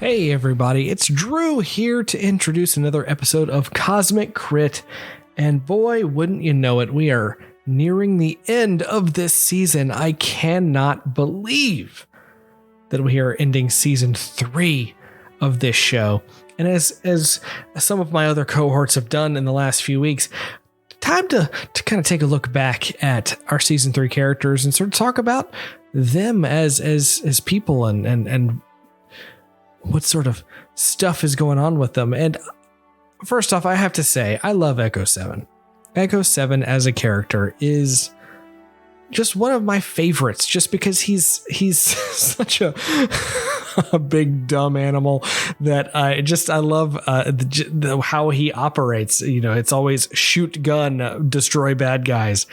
Hey everybody, it's Drew here to introduce another episode of Cosmic Crit. And boy, wouldn't you know it, we are nearing the end of this season. I cannot believe that we are ending season 3 of this show. And as some of my other cohorts have done in the last few weeks, time to kind of take a look back at our season 3 characters and sort of talk about them as people and what sort of stuff is going on with them. And first off, I have to say, I love Echo 7. Echo 7 as a character is just one of my favorites, just because he's such a big dumb animal that I love how he operates. You know, it's always shoot, gun, destroy bad guys.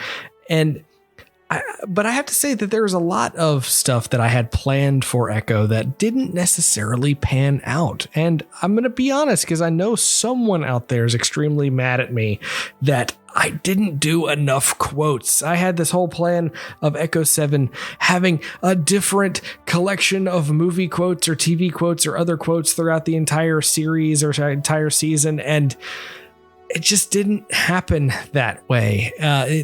But I have to say that there's a lot of stuff that I had planned for Echo that didn't necessarily pan out. And I'm going to be honest, because I know someone out there is extremely mad at me that I didn't do enough quotes. I had this whole plan of Echo 7 having a different collection of movie quotes or TV quotes or other quotes throughout the entire series or entire season. And it just didn't happen that way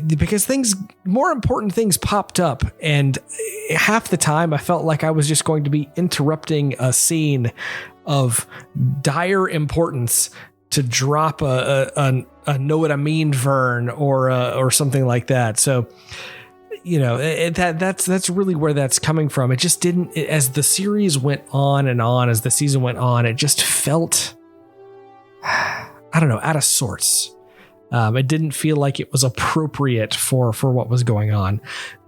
because more important things popped up. And half the time I felt like I was just going to be interrupting a scene of dire importance to drop a know what I mean, Vern, or something like that. So, you know, that's really where that's coming from. It just didn't, as the series went on and on, as the season went on, it just felt, I don't know, out of sorts. It didn't feel like it was appropriate for what was going on.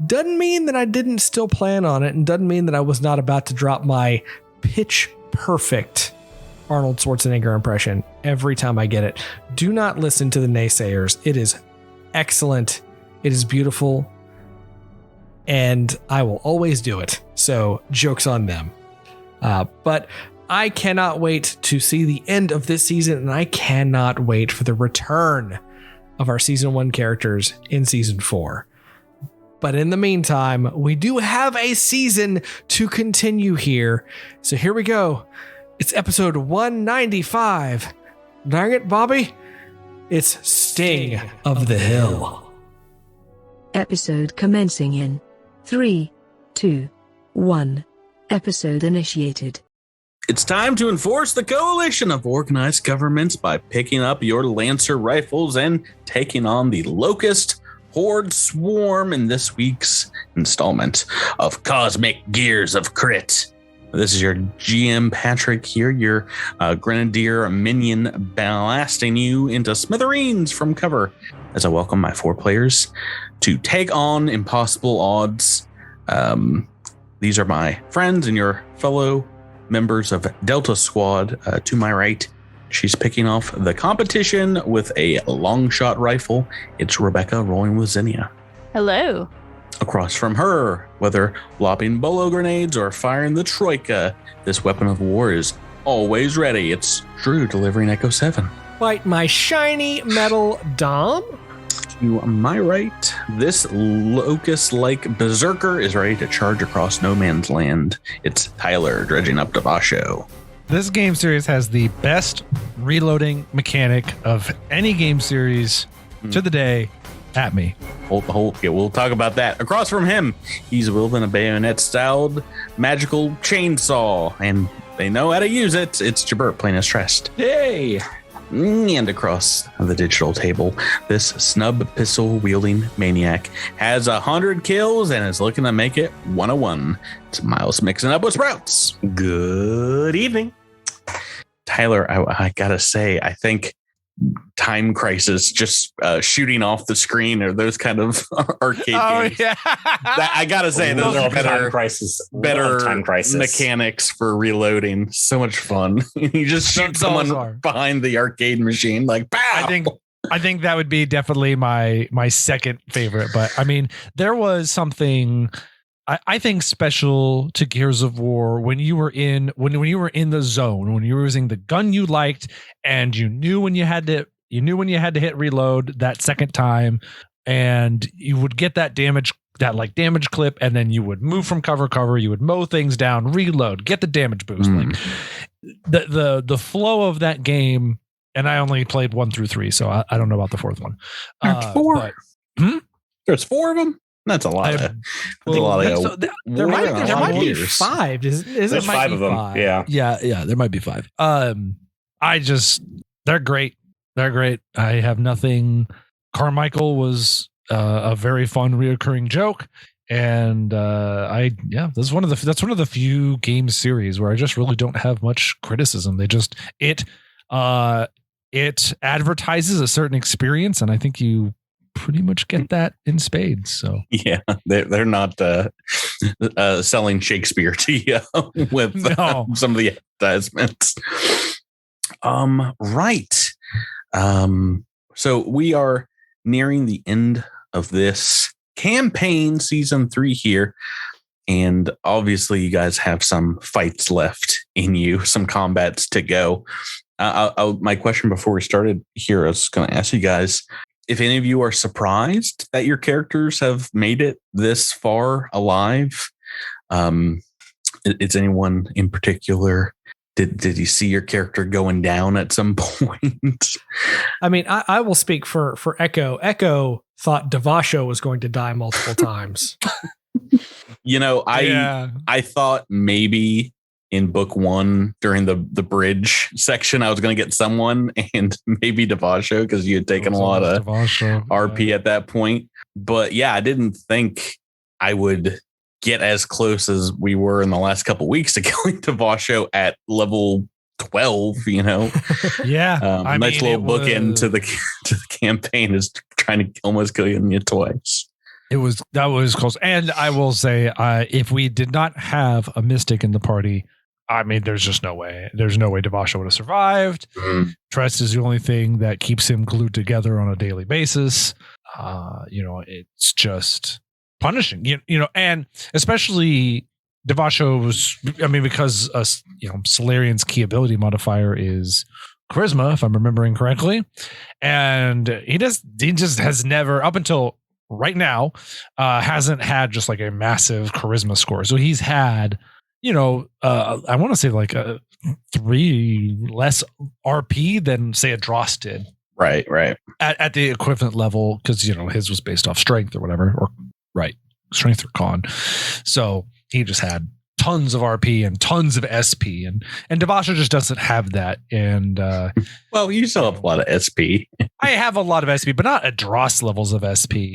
Doesn't mean that I didn't still plan on it, and doesn't mean that I was not about to drop my pitch perfect Arnold Schwarzenegger impression every time I get it. Do not listen to the naysayers. It is excellent. It is beautiful. And I will always do it. So joke's on them. But I cannot wait to see the end of this season, and I cannot wait for the return of our season 1 characters in season 4. But in the meantime, we do have a season to continue here. So here we go. It's episode 195. Dang it, Bobby. It's Sting of the Hill. Episode commencing in 3, 2, 1. Episode initiated. It's time to enforce the coalition of organized governments by picking up your Lancer rifles and taking on the Locust Horde Swarm in this week's installment of Cosmic Gears of Crit. This is your GM Patrick here, your Grenadier minion blasting you into smithereens from cover as I welcome my 4 players to take on impossible odds. These are my friends and your fellow members of Delta Squad. To my right, she's picking off the competition with a long shot rifle. It's Rebecca rolling with Zinnia. Hello. Across from her, whether lobbing bolo grenades or firing the Troika, this weapon of war is always ready. It's Drew delivering Echo 7. Fight my shiny metal Dom. To my right, this locust-like berserker is ready to charge across no man's land. It's Tyler dredging up to Basho. This game series has the best reloading mechanic of any game series to the day. At me. Yeah, we'll talk about that. Across from him, he's wielding a bayonet-styled magical chainsaw, and they know how to use it. It's Jabert playing as Trest. Hey! And across the digital table, this snub pistol-wielding maniac has 100 kills and is looking to make it 101. It's Miles mixing up with Sprouts. Good evening. Tyler, I gotta say, I think Time Crisis just shooting off the screen or those kind of arcade games. Yeah. I gotta say, those are better Time Crisis mechanics for reloading. So much fun. You just shoot someone behind the arcade machine, like pow. I think that would be definitely my second favorite. But I mean, there was something I think special to Gears of War when you were in the zone, when you were using the gun you liked, and you knew when you had to hit reload that second time. and you would get that damage clip, and then you would move from cover, you would mow things down, reload, get the damage boost. Like the flow of that game, and I only played 1 through 3, so I don't know about the fourth one. Four. There's 4 of them. That's a lot. There might be 5. There's 5 of them. 5. Yeah. There might be 5. They're great. They're great. I have nothing. Carmichael was a very fun reoccurring joke, and that's one of the few game series where I just really don't have much criticism. It advertises a certain experience, and I think you pretty much get that in spades. So yeah, they're not selling Shakespeare to you with some of the advertisements. Right. So we are nearing the end of this campaign, season 3 here. And obviously you guys have some fights left in you, some combats to go. My question before we started here, I was going to ask you guys if any of you are surprised that your characters have made it this far alive. Is anyone in particular? Did you see your character going down at some point? I mean, I will speak for Echo. Echo thought Devasho was going to die multiple times. I thought maybe in book 1 during the bridge section, I was going to get someone, and maybe Devasho, because you had taken a lot of RP at that point. But yeah, I didn't think I would get as close as we were in the last couple of weeks to killing Devasho at level 12. Yeah, nice little bookend to the campaign is trying to almost kill you twice. That was close. And I will say, if we did not have a mystic in the party, I mean, there's just no way. There's no way Devasho would have survived. Tress is the only thing that keeps him glued together on a daily basis. It's just punishing, and especially Devasho's, because Solarian's key ability modifier is charisma, if I'm remembering correctly. And he just has never, up until right now, hasn't had just like a massive charisma score. So he's had, I want to say like 3 less RP than say a Dross did. Right. At the equivalent level, because, his was based off strength or whatever, strength or con. So he just had tons of RP and tons of SP, and Devasho just doesn't have that. And well, you still have a lot of SP. I have a lot of SP, but not at Dross levels of SP.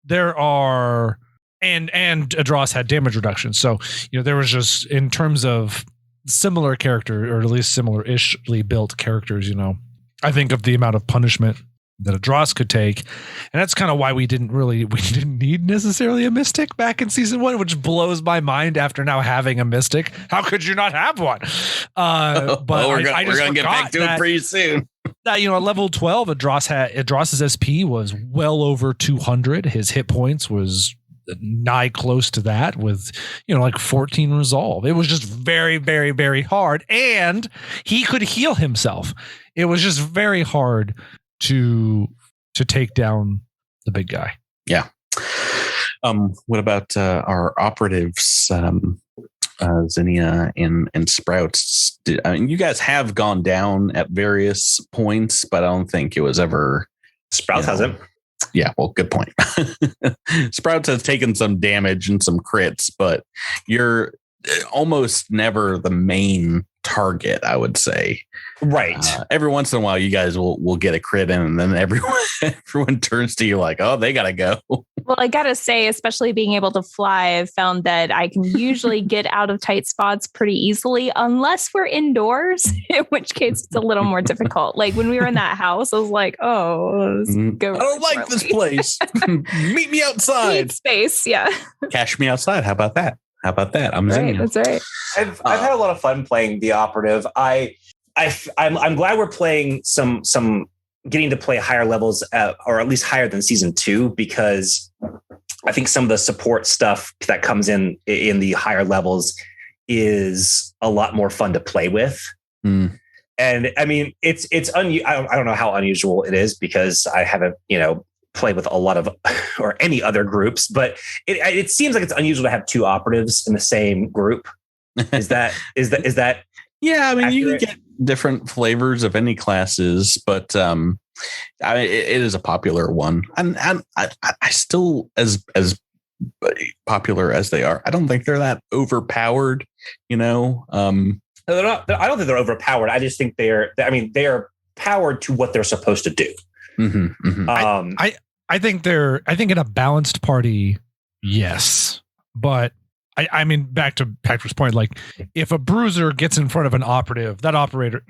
There are, and Dross had damage reduction. So there was just, in terms of similar character, or at least similar-ishly built characters, I think of the amount of punishment that a Dross could take. And that's kind of why we didn't need necessarily a mystic back in season 1, which blows my mind after now having a mystic. How could you not have one? But we're going to get back to it pretty soon. That, at level 12, Dross's SP was well over 200. His hit points was nigh close to that, with like 14 resolve. It was just very, very, very hard, and he could heal himself. It was just very hard to take down the big guy. Yeah. What about our operatives, Zinnia and Sprouts? You guys have gone down at various points, but I don't think it was ever. Sprouts hasn't. Yeah, well, good point. Sprouts has taken some damage and some crits, but you're almost never the main target, I would say. Right. Every once in a while, you guys will get a crit in, and then everyone turns to you like, oh, they got to go. Well, I got to say, especially being able to fly, I've found that I can usually get out of tight spots pretty easily, unless we're indoors, in which case it's a little more difficult. Like when we were in that house, I was like, oh, let's go. I don't like this place. Meet me outside. Space. Yeah. Cash me outside. How about that? I'm Zinnia. That's right. I've had a lot of fun playing the operative. I'm glad we're playing some getting to play higher levels, or at least higher than season 2, because I think some of the support stuff that comes in the higher levels is a lot more fun to play with. And I mean, it's I don't know how unusual it is, because I haven't play with a lot of or any other groups, but it seems like it's unusual to have two operatives in the same group. Is that Yeah, I mean, accurate? you can get different flavors of any classes, but it is a popular one, and I still as popular as they are, I don't think they're that overpowered. No, they're not. I don't think they're overpowered. I just think they are powered to what they're supposed to do. Mm-hmm, mm-hmm. I think in a balanced party, yes, but I mean, back to Patrick's point, like if a bruiser gets in front of an operative, that operative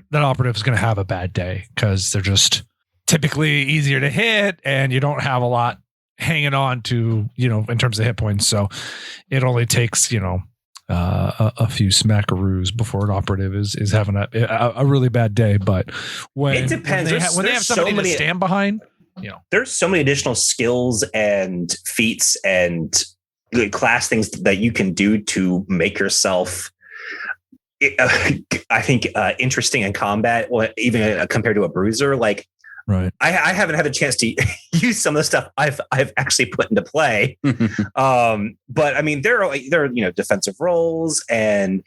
is going to have a bad day because they're just typically easier to hit, and you don't have a lot hanging on to, in terms of hit points. So it only takes, a few smackaroos before an operative is having a really bad day. But when it depends. When they have somebody to stand behind, there's so many additional skills and feats and class things that you can do to make yourself, I think, interesting in combat, even compared to a bruiser. Like, right. I haven't had a chance to use some of the stuff I've actually put into play. But I mean, there are defensive roles and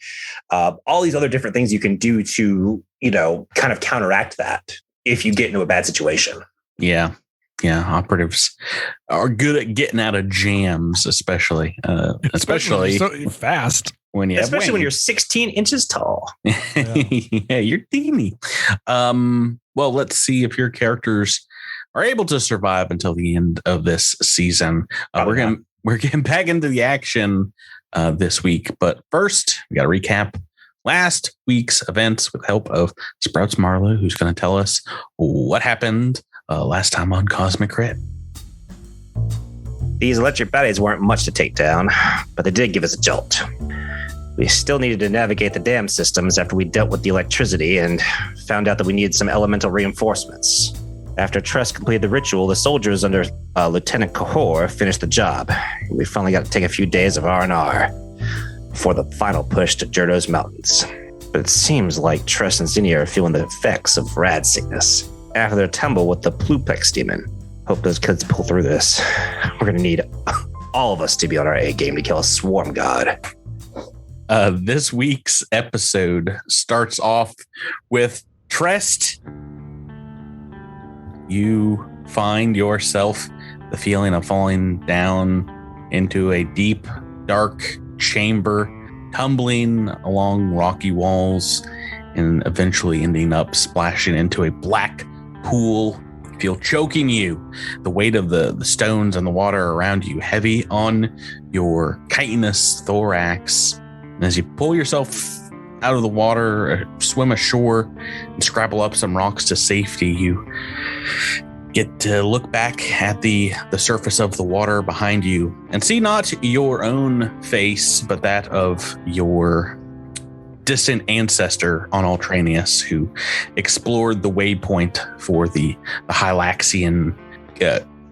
all these other different things you can do to, kind of counteract that if you get into a bad situation. Yeah. Yeah. Operatives are good at getting out of jams, especially so fast. When you're 16 inches tall. Yeah, you're teeny. Well, let's see if your characters are able to survive until the end of this season. We're getting back into the action this week, but first we got to recap last week's events with help of Sprouts Marlowe, who's going to tell us what happened last time on Cosmic Crit. These electric bodies weren't much to take down, but they did give us a jolt. We still needed to navigate the dam systems after we dealt with the electricity and found out that we needed some elemental reinforcements. After Tress completed the ritual, the soldiers under Lieutenant Cahor finished the job. We finally got to take a few days of R&R before the final push to Jerdo's Mountains. But it seems like Tress and Zinnia are feeling the effects of rad sickness after their tumble with the Plupex demon. Hope those kids pull through this. We're going to need all of us to be on our A game to kill a swarm god. This week's episode starts off with Trest. You find yourself the feeling of falling down into a deep, dark chamber, tumbling along rocky walls, and eventually ending up splashing into a black pool. Feel choking you, the weight of the stones and the water around you heavy on your chitinous thorax. And as you pull yourself out of the water, swim ashore, and scrabble up some rocks to safety, you get to look back at the surface of the water behind you and see not your own face, but that of your distant ancestor on Altranius, who explored the waypoint for the Hylaxian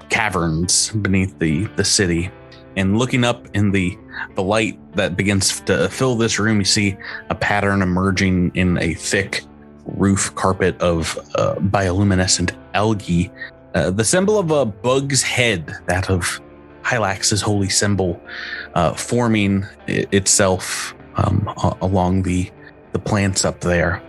caverns beneath the city. And looking up in the light that begins to fill this room, you see a pattern emerging in a thick roof carpet of bioluminescent algae. The symbol of a bug's head, that of Hylax's holy symbol, forming itself along the plants up there.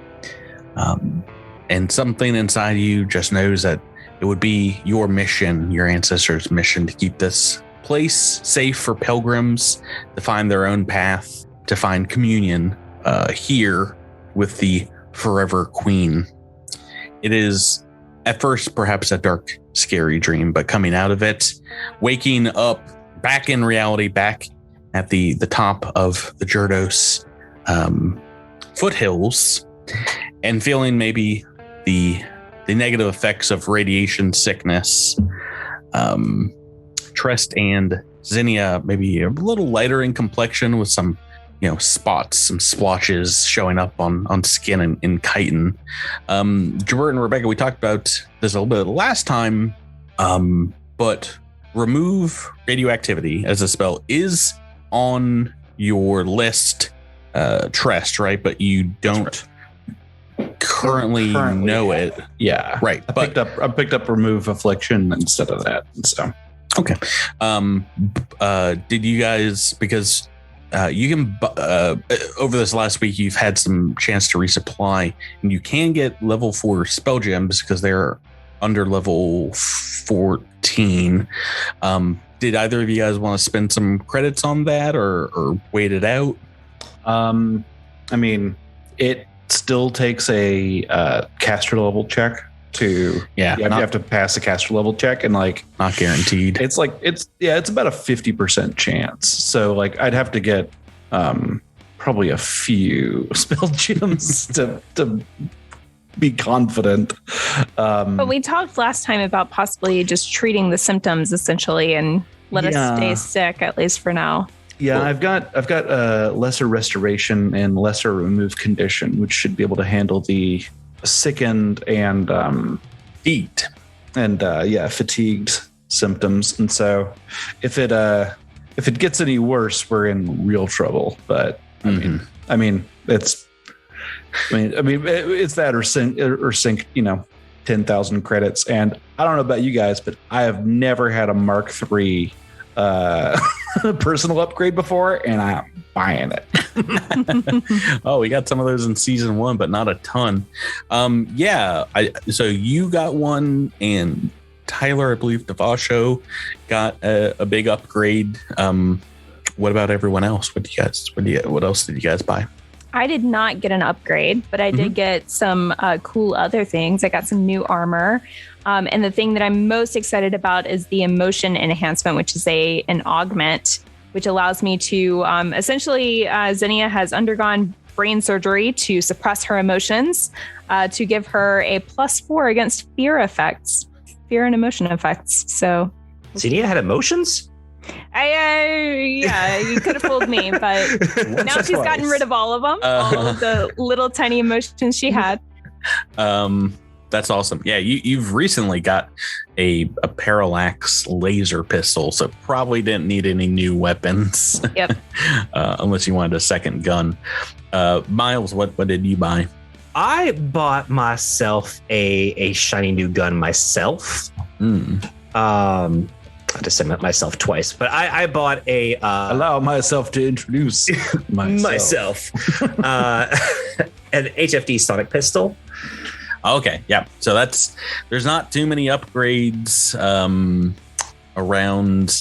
And something inside you just knows that it would be your mission, your ancestors' mission, to keep this place safe for pilgrims, to find their own path, to find communion here with the Forever Queen. It is at first perhaps a dark, scary dream, but coming out of it, waking up back in reality, back at the top of the Jerdos foothills, and feeling maybe the negative effects of radiation sickness. Trest and Zinnia maybe a little lighter in complexion with some, spots, some splotches showing up on skin in chitin. Jabert and Rebecca, we talked about this a little bit last time, but remove radioactivity as a spell is on your list, Trest, right? But you don't currently know it. Yeah. Right. I picked up remove affliction instead of that. So okay. Did you guys, because you can over this last week you've had some chance to resupply, and you can get level 4 spell gems because they're under level 14. Did either of you guys want to spend some credits on that or wait it out? I mean, it still takes a caster level check to you have to pass a caster level check, and like not guaranteed. It's like it's about a 50% chance. So like I'd have to get probably a few spell gems to be confident. But we talked last time about possibly just treating the symptoms essentially and let us stay sick, at least for now. Yeah, cool. I've got lesser restoration and lesser remove condition, which should be able to handle the sickened and fatigued fatigued symptoms. And so if it gets any worse, we're in real trouble. But I mean it's that or sink 10,000 credits. And I don't know about you guys, but I have never had a Mark III personal upgrade before, and I'm buying it. Oh, we got some of those in season 1, but not a ton. So you got one, and Tyler, I believe Devasho got a big upgrade. What about everyone else? What else did you guys buy? I did not get an upgrade, but I did get some cool other things. I got some new armor. And the thing that I'm most excited about is the emotion enhancement, which is an augment, which allows me to essentially, Xenia has undergone brain surgery to suppress her emotions, to give her a +4 against fear and emotion effects. So Xenia had emotions? You could have fooled me, but now she's gotten rid of all of them, all of the little tiny emotions she had. That's awesome. Yeah, you've recently got a parallax laser pistol, so probably didn't need any new weapons. Yep. Unless you wanted a second gun. Miles, what did you buy? I bought myself a shiny new gun myself. I just said myself twice, but I bought a allow myself to introduce myself. An HFD sonic pistol. Okay, yeah. So there's not too many upgrades around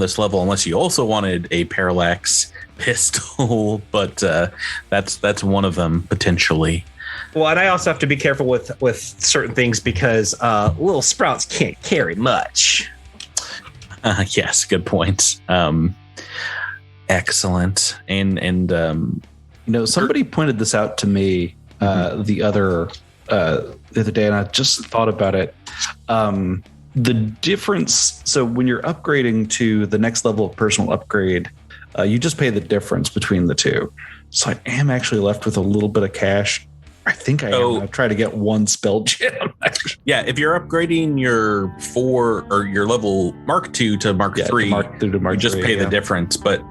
this level, unless you also wanted a parallax pistol, but that's one of them potentially. Well, and I also have to be careful with certain things because little sprouts can't carry much. Yes, good point. Excellent. And somebody pointed this out to me the other day, and I just thought about it. The difference. So when you're upgrading to the next level of personal upgrade, you just pay the difference between the two. So I am actually left with a little bit of cash. I think I am. I'll try to get one spell gem. Yeah, if you're upgrading your 4 or your level Mark 2 to Mark 3, you just pay the difference. But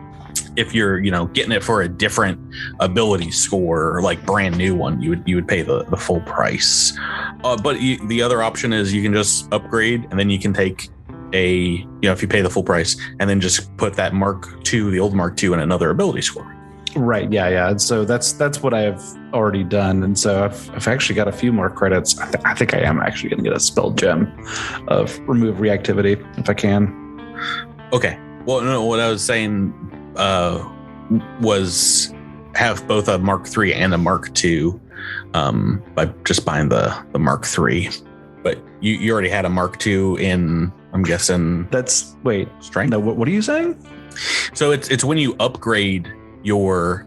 if you're, getting it for a different ability score, or like brand new one, you would pay the full price. But the other option is you can just upgrade, and then you can take if you pay the full price, and then just put that Mark 2, the old Mark 2, in another ability score. Right. Yeah. And so that's what I've already done. And so I've actually got a few more credits. I think I am actually going to get a spell gem of remove reactivity if I can. Okay. Well, no, what I was saying was have both a Mark 3 and a Mark 2 by just buying the Mark 3. But you already had a Mark 2 in, I'm guessing. Strength? No, what are you saying? So it's when you upgrade your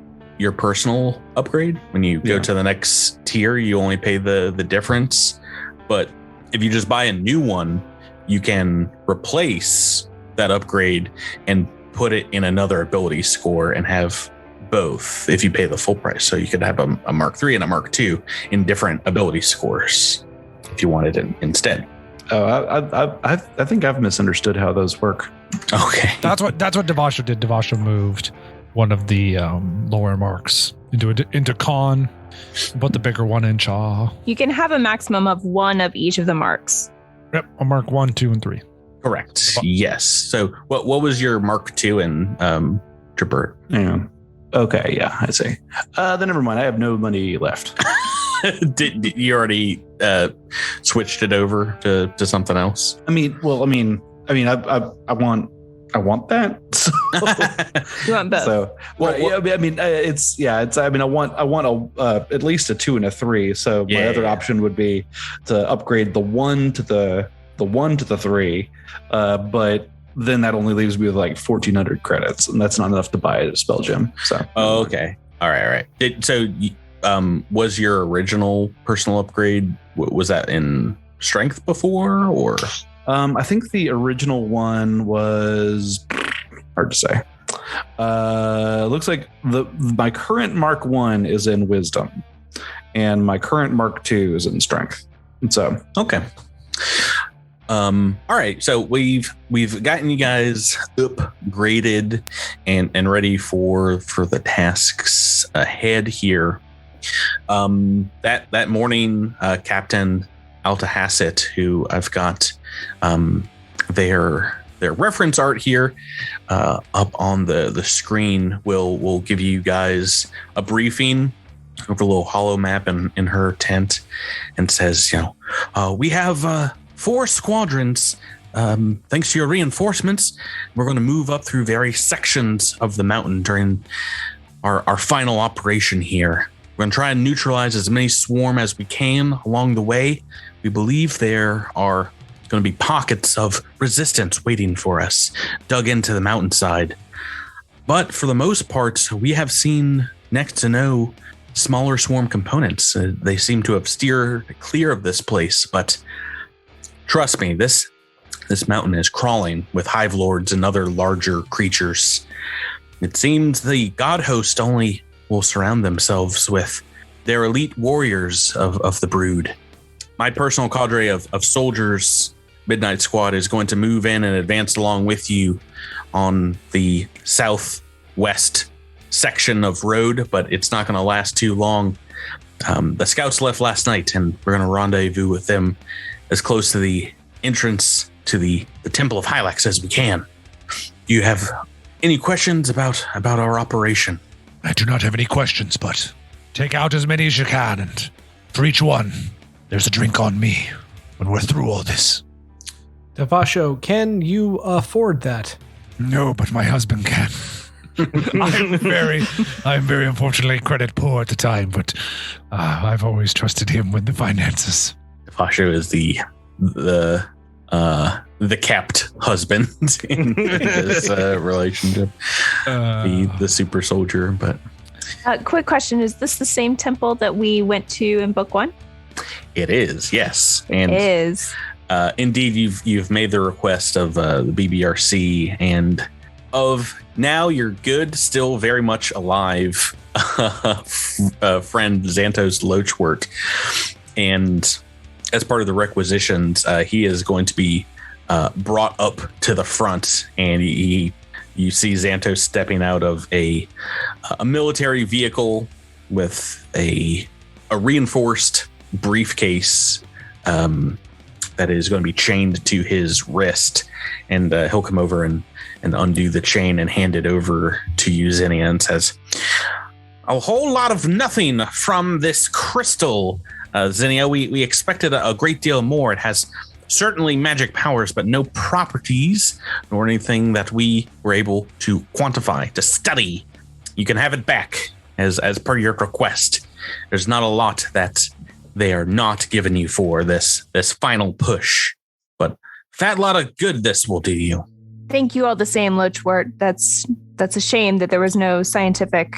personal upgrade. When you go to the next tier, you only pay the difference. But if you just buy a new one, you can replace that upgrade and put it in another ability score and have both if you pay the full price. So you could have a Mark 3 and a Mark 2 in different ability scores if you wanted it instead. Oh, I think I've misunderstood how those work. Okay. That's what Devasho did. Devasho moved one of the lower marks into con, Put the bigger one in Chaw. You can have a maximum of one of each of the marks. Yep, I'll mark 1, 2, and 3. Correct. Yes. So what was your Mark II in Jabert? Yeah. Okay. Yeah, I see. Then never mind. I have no money left. Did you already switched it over to something else? I want that. So, You want both? so well, yeah, I mean, I want at least a 2 and a 3. So my other option would be to upgrade the 1 to the 3. But then that only leaves me with like 1,400 credits, and that's not enough to buy a spell gem. So okay, all right. Was your original personal upgrade, was that in strength before, or? I think the original one was hard to say. Looks like my current Mark 1 is in wisdom, and my current Mark 2 is in strength. And so okay. All right. So we've gotten you guys upgraded and ready for the tasks ahead here. That morning, Captain Altahasset, who I've got their reference art here up on the screen, will give you guys a briefing over a little hollow map in her tent, and says, we have 4 squadrons. Thanks to your reinforcements, we're going to move up through various sections of the mountain during our final operation here. We're going to try and neutralize as many swarm as we can along the way. We believe there are going to be pockets of resistance waiting for us, dug into the mountainside. But for the most part, we have seen next to no smaller swarm components. They seem to have steered clear of this place, but trust me, this mountain is crawling with hive lords and other larger creatures. It seems the god host only will surround themselves with their elite warriors of the brood. My personal cadre of soldiers, Midnight Squad, is going to move in and advance along with you on the southwest section of road, but it's not going to last too long. The scouts left last night, and we're going to rendezvous with them as close to the entrance to the Temple of Hylax as we can. Do you have any questions about our operation? I do not have any questions, but take out as many as you can, and for each one, there's a drink on me when we're through all this. Devasho, can you afford that? No, but my husband can. I'm very unfortunately credit poor at the time, but I've always trusted him with the finances. Devasho is the kept husband in this relationship, the super soldier. But quick question: is this the same temple that we went to in book 1? It is, yes, and it is. Indeed, you've made the request of the BBRC, and of now you're good, still very much alive, friend Xantos Loachwort, and as part of the requisitions, he is going to be brought up to the front, and you see Xantos stepping out of a military vehicle with a reinforced briefcase that is going to be chained to his wrist, and he'll come over and undo the chain and hand it over to you, Zinnia, and says, "A whole lot of nothing from this crystal, Zinnia. We expected a great deal more. It has certainly magic powers, but no properties nor anything that we were able to quantify, to study. You can have it back as per your request. There's not a lot that they are not giving you for this final push, but fat lot of good this will do you." Thank you all the same, Loachwort. That's a shame that there was no scientific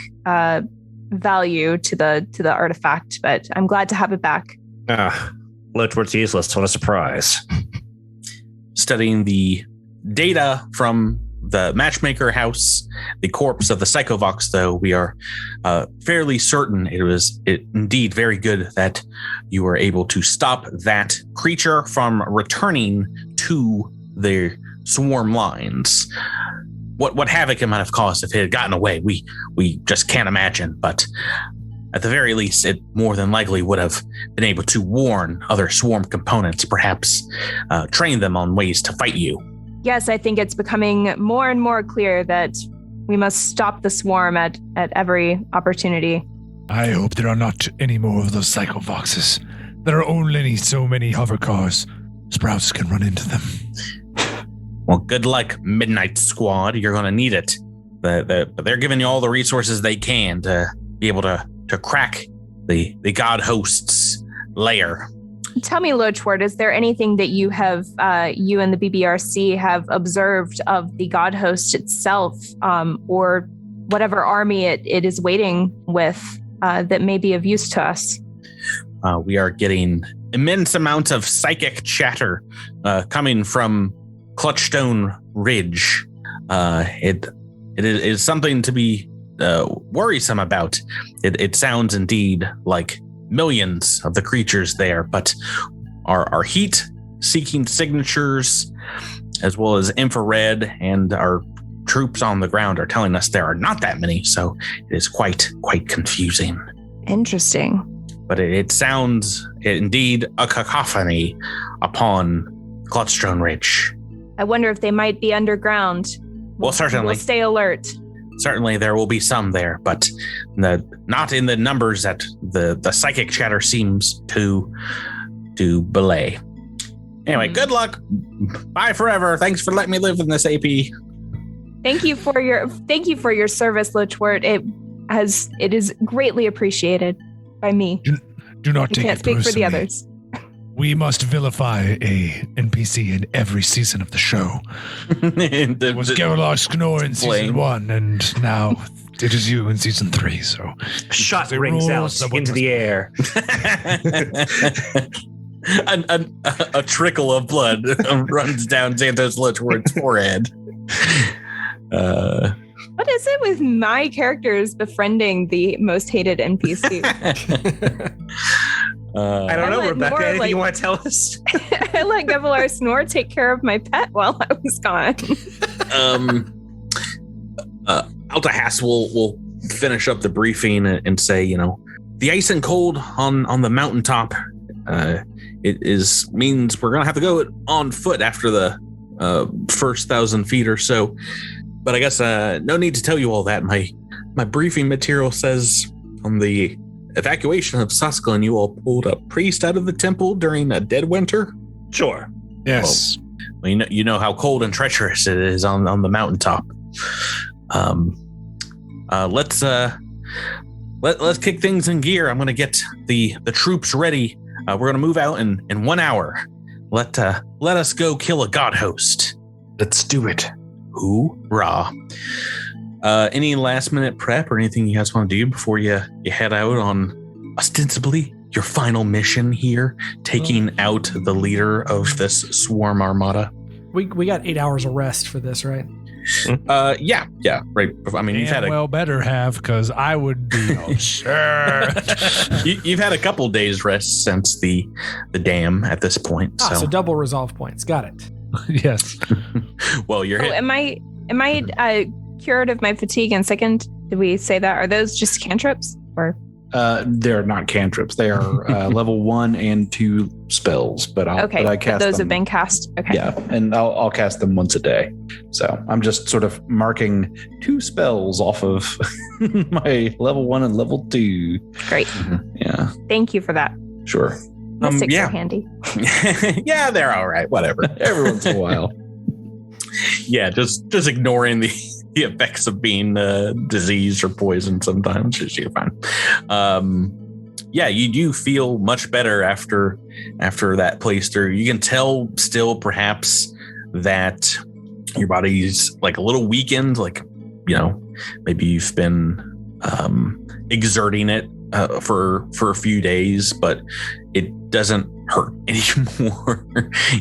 value to the artifact, but I'm glad to have it back. Loachwort's useless. What a surprise. Studying the data from the matchmaker house, the corpse of the Psychovox, though, we are fairly certain it was indeed very good that you were able to stop that creature from returning to the swarm lines. What havoc it might have caused if it had gotten away, we just can't imagine. But at the very least, it more than likely would have been able to warn other swarm components, perhaps train them on ways to fight you. Yes, I think it's becoming more and more clear that we must stop the swarm at every opportunity. I hope there are not any more of those psychovoxes. There are only so many hover cars. Sprouts can run into them. Well, good luck, Midnight Squad. You're going to need it. They're giving you all the resources they can to be able to crack the God Host's lair. Tell me, Lochward, is there anything that you have, you and the BBRC have observed of the God Host itself, or whatever army it is waiting with, that may be of use to us? We are getting immense amounts of psychic chatter coming from Clutchstone Ridge. It is something to be worrisome about. It sounds indeed like millions of the creatures there, but our heat-seeking signatures, as well as infrared, and our troops on the ground are telling us there are not that many, so it is quite confusing. Interesting. But it sounds indeed a cacophony upon Clutchstone Ridge. I wonder if they might be underground. Well, certainly. We'll stay alert. Certainly there will be some there, but not in the numbers that the psychic chatter seems to belay. Anyway, good luck. Bye forever. Thanks for letting me live in this AP. Thank you for your service, Lochward. It is greatly appreciated by me. Do not I take can't it speak for the personally. others. We must vilify a NPC in every season of the show. It was Gerlar Sknor in season 1, and now it is you in season 3. So Shot rings out into the air. a trickle of blood runs down Xanthos Lochward's forehead. What is it with my characters befriending the most hated NPC? I don't know, Rebecca. Nora, Anything you want to tell us? I let Gevalar Snore take care of my pet while I was gone. Altahas will finish up the briefing and say, the ice and cold on the mountaintop, it means we're gonna have to go on foot after the first 1,000 feet or so. But I guess no need to tell you all that. My briefing material says on the evacuation of Susclin, you all pulled a priest out of the temple during a dead winter. Sure. yes. Well, you know how cold and treacherous it is on the mountaintop. Let's kick things in gear. I'm going to get the troops ready. We're going to move out in 1 hour. Let us go kill a God Host. Let's do it. Hoorah. Any last minute prep or anything you guys want to do before you head out on ostensibly your final mission here, taking out the leader of this swarm armada? We got 8 hours of rest for this, right? Yeah, right. I mean, you've had better have, because I would be absurd. you've had a couple days rest since the dam at this point. So double resolve points. Got it. Yes. Well, you're hit. Am I cured of my fatigue and sickened? Did we say that? Are those just cantrips or? They're not cantrips. They are level 1 and 2 spells. But I cast those them. have been cast. Okay. Yeah, and I'll cast them once a day. So I'm just sort of marking 2 spells off of my level 1 and level 2. Great. Yeah. Thank you for that. Sure. Mystics yeah. are handy. Yeah, they're all right. Whatever. Every once in a while. Yeah, just ignoring the effects of being diseased or poisoned sometimes. You're fine. Yeah, you do feel much better after that playthrough. You can tell still perhaps that your body's like a little weakened, like, maybe you've been exerting it for a few days, but it doesn't hurt anymore.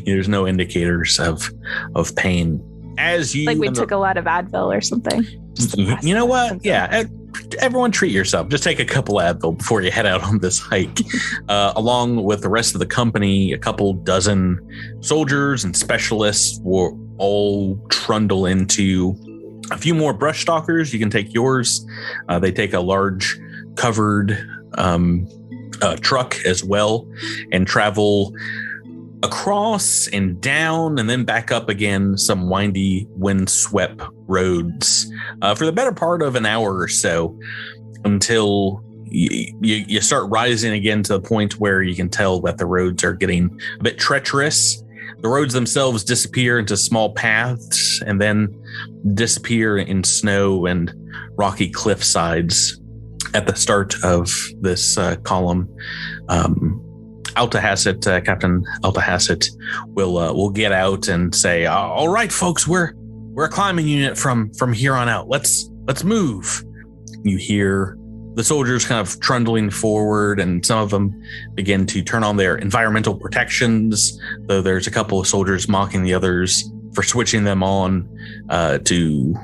There's no indicators of pain. As you Like we took a lot of Advil or something. You know what? Yeah. Everyone treat yourself. Just take a couple Advil before you head out on this hike. Along with the rest of the company, a couple dozen soldiers and specialists will all trundle into a few more brush stalkers. You can take yours. They take a large covered truck as well and travel across and down and then back up again some windy, windswept roads for the better part of an hour or so until you start rising again to the point where you can tell that the roads are getting a bit treacherous. The roads themselves disappear into small paths and then disappear in snow and rocky cliff sides at the start of this column. Captain Altahasset will get out and say, "All right, folks, we're a climbing unit from here on out. Let's move." You hear the soldiers kind of trundling forward, and some of them begin to turn on their environmental protections, though there's a couple of soldiers mocking the others for switching them on to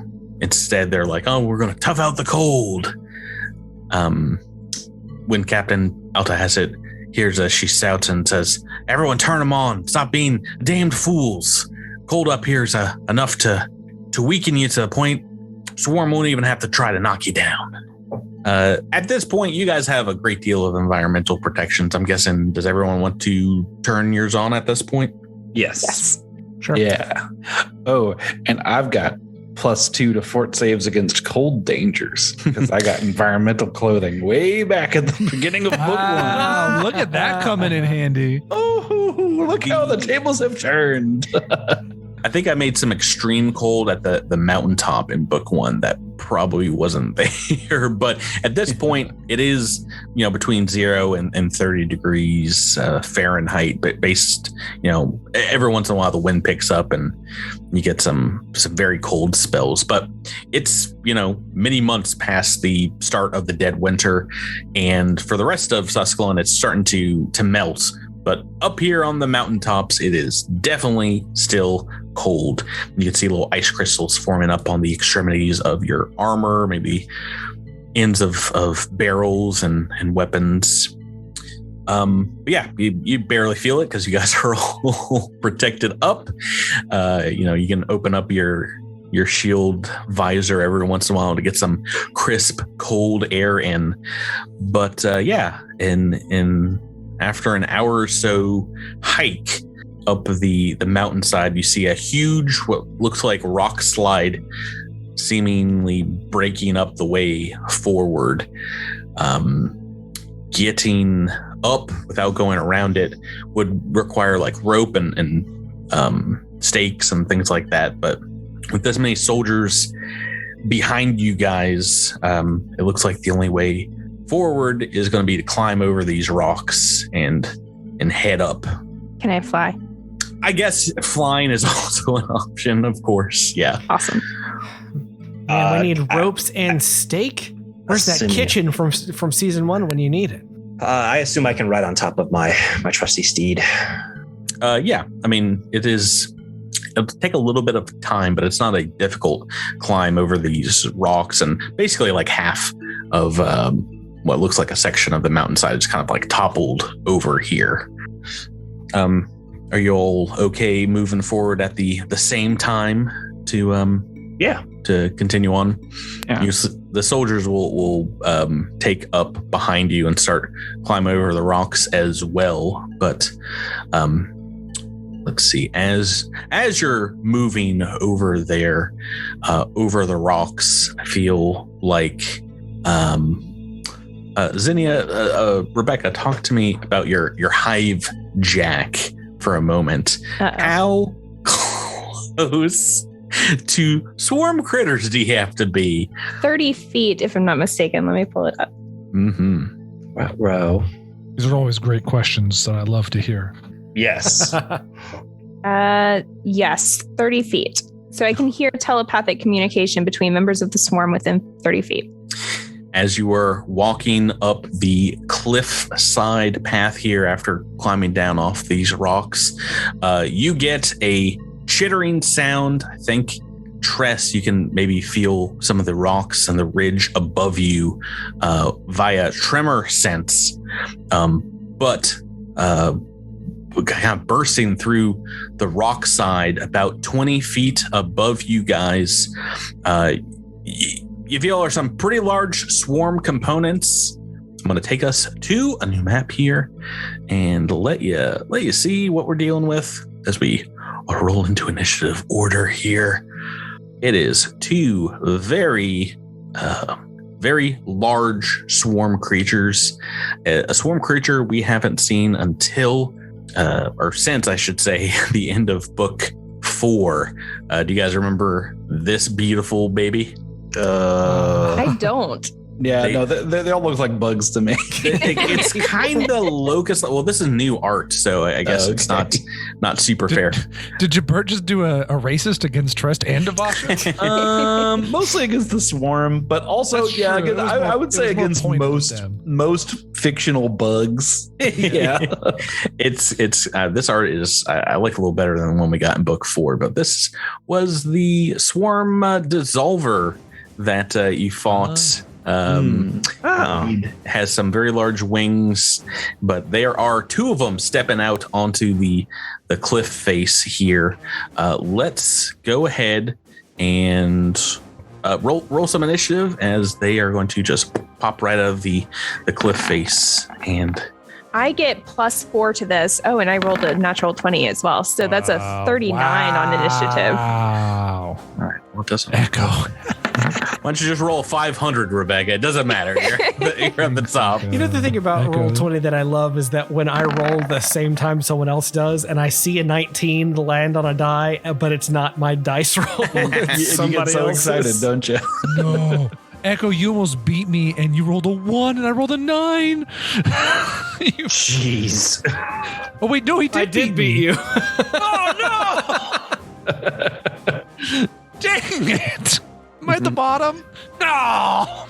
instead they're like, "Oh, we're going to tough out the cold." When Captain Altahasset hears us, she shouts and says, "Everyone turn them on. Stop being damned fools. Cold up here is enough to weaken you to the point Swarm won't even have to try to knock you down." At this point, you guys have a great deal of environmental protections. I'm guessing, does everyone want to turn yours on at this point? Yes. Sure. Yeah. Oh, and I've got +2 to fort saves against cold dangers because I got environmental clothing way back at the beginning of book 1. Wow, look at that coming in handy. Oh, look how the tables have turned. I think I made some extreme cold at the mountaintop in book 1 that probably wasn't there. But at this point, it is, between 0 and 30 degrees Fahrenheit, but based, every once in a while the wind picks up and you get some very cold spells. But it's, many months past the start of the dead winter. And for the rest of Suscalon, it's starting to melt. But up here on the mountaintops, it is definitely still cold. You can see little ice crystals forming up on the extremities of your armor, maybe ends of barrels and weapons. But yeah, you barely feel it because you guys are all protected up. You can open up your shield visor every once in a while to get some crisp, cold air in. But after an hour or so hike up the mountainside, you see a huge, what looks like rock slide, seemingly breaking up the way forward. Getting up without going around it would require like rope and stakes and things like that. But with this many soldiers behind you guys, it looks like the only way forward is going to be to climb over these rocks and head up. Can I fly? I guess flying is also an option, of course. Yeah. Awesome. Man, we need ropes and steak. Where's that kitchen from season 1 when you need it? I assume I can ride on top of my trusty steed. Yeah. I mean, it'll take a little bit of time, but it's not a difficult climb over these rocks, and basically like half of what looks like a section of the mountainside is kind of like toppled over here. Are you all okay moving forward at the same time to continue on? Yeah. The soldiers will take up behind you and start climbing over the rocks as well. But let's see, as you're moving over there, over the rocks, I feel like Zinnia, Rebecca, talk to me about your hive jack for a moment. How close to swarm critters do you have to be? 30 feet, if I'm not mistaken. Let me pull it up. Mm-hmm. Row. These are always great questions that I love to hear. Yes. Yes, 30 feet. So I can hear telepathic communication between members of the swarm within 30 feet. As you were walking up the cliff side path here after climbing down off these rocks, you get a chittering sound. I think, Tress, you can maybe feel some of the rocks and the ridge above you via tremor sense. But kind of bursting through the rock side about 20 feet above you guys, you feel are some pretty large swarm components I'm going to take us to a new map here and let you see what we're dealing with as we roll into initiative order here. It is 2 very large swarm creatures. A swarm creature we haven't seen until, or since I should say, the end of book 4. Do you guys remember this beautiful baby? I don't. Yeah, they all look like bugs to me. It's kind of locust. Well, this is new art, so I guess it's not super fair. Did Jabert just do a racist against Trest and Devasha? Mostly against the swarm, but also I would say against most fictional bugs. Yeah, it's this art is I like a little better than the one we got in book 4, but this was the swarm dissolver that you fought. Has some very large wings, but there are 2 of them stepping out onto the cliff face here. Let's go ahead and roll some initiative, as they are going to just pop right out of the cliff face. And I get +4 to this. Oh, and I rolled a natural 20 as well. So that's a 39 on initiative. Wow. all right, what does Echo. Why don't you just roll 500, Rebecca? It doesn't matter. You're at the top. You know, the thing about Roll20 that I love is that when I roll the same time someone else does, and I see a 19 land on a die, but it's not my dice roll. It's you get so else's. excited, don't you? No. Echo, you almost beat me, and you rolled a 1, and I rolled a 9. Jeez. Oh, wait, no, he did I did beat you. Oh, no! Dang it! Am I at the bottom? No!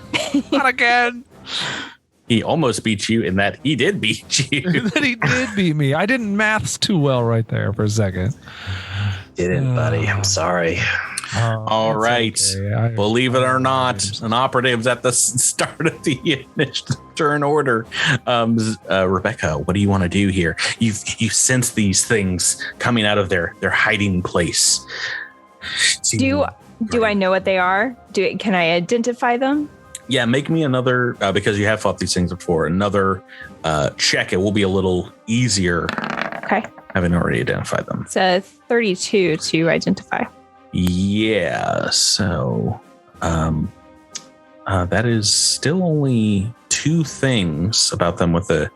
Not again. He almost beat you in that he did beat you. That he did beat me. I didn't maths too well right there for a second. Didn't, buddy. I'm sorry. All right. Okay. Believe it or not, an operative's at the start of the initiative turn order. Rebecca, what do you want to do here? You sense these things coming out of their hiding place. Do I know what they are? Can I identify them? Yeah, make me another, because you have fought these things before, another check. It will be a little easier. Okay. Having already identified them. It's a 32 to identify. Yeah, so that is still only 2 things about them with the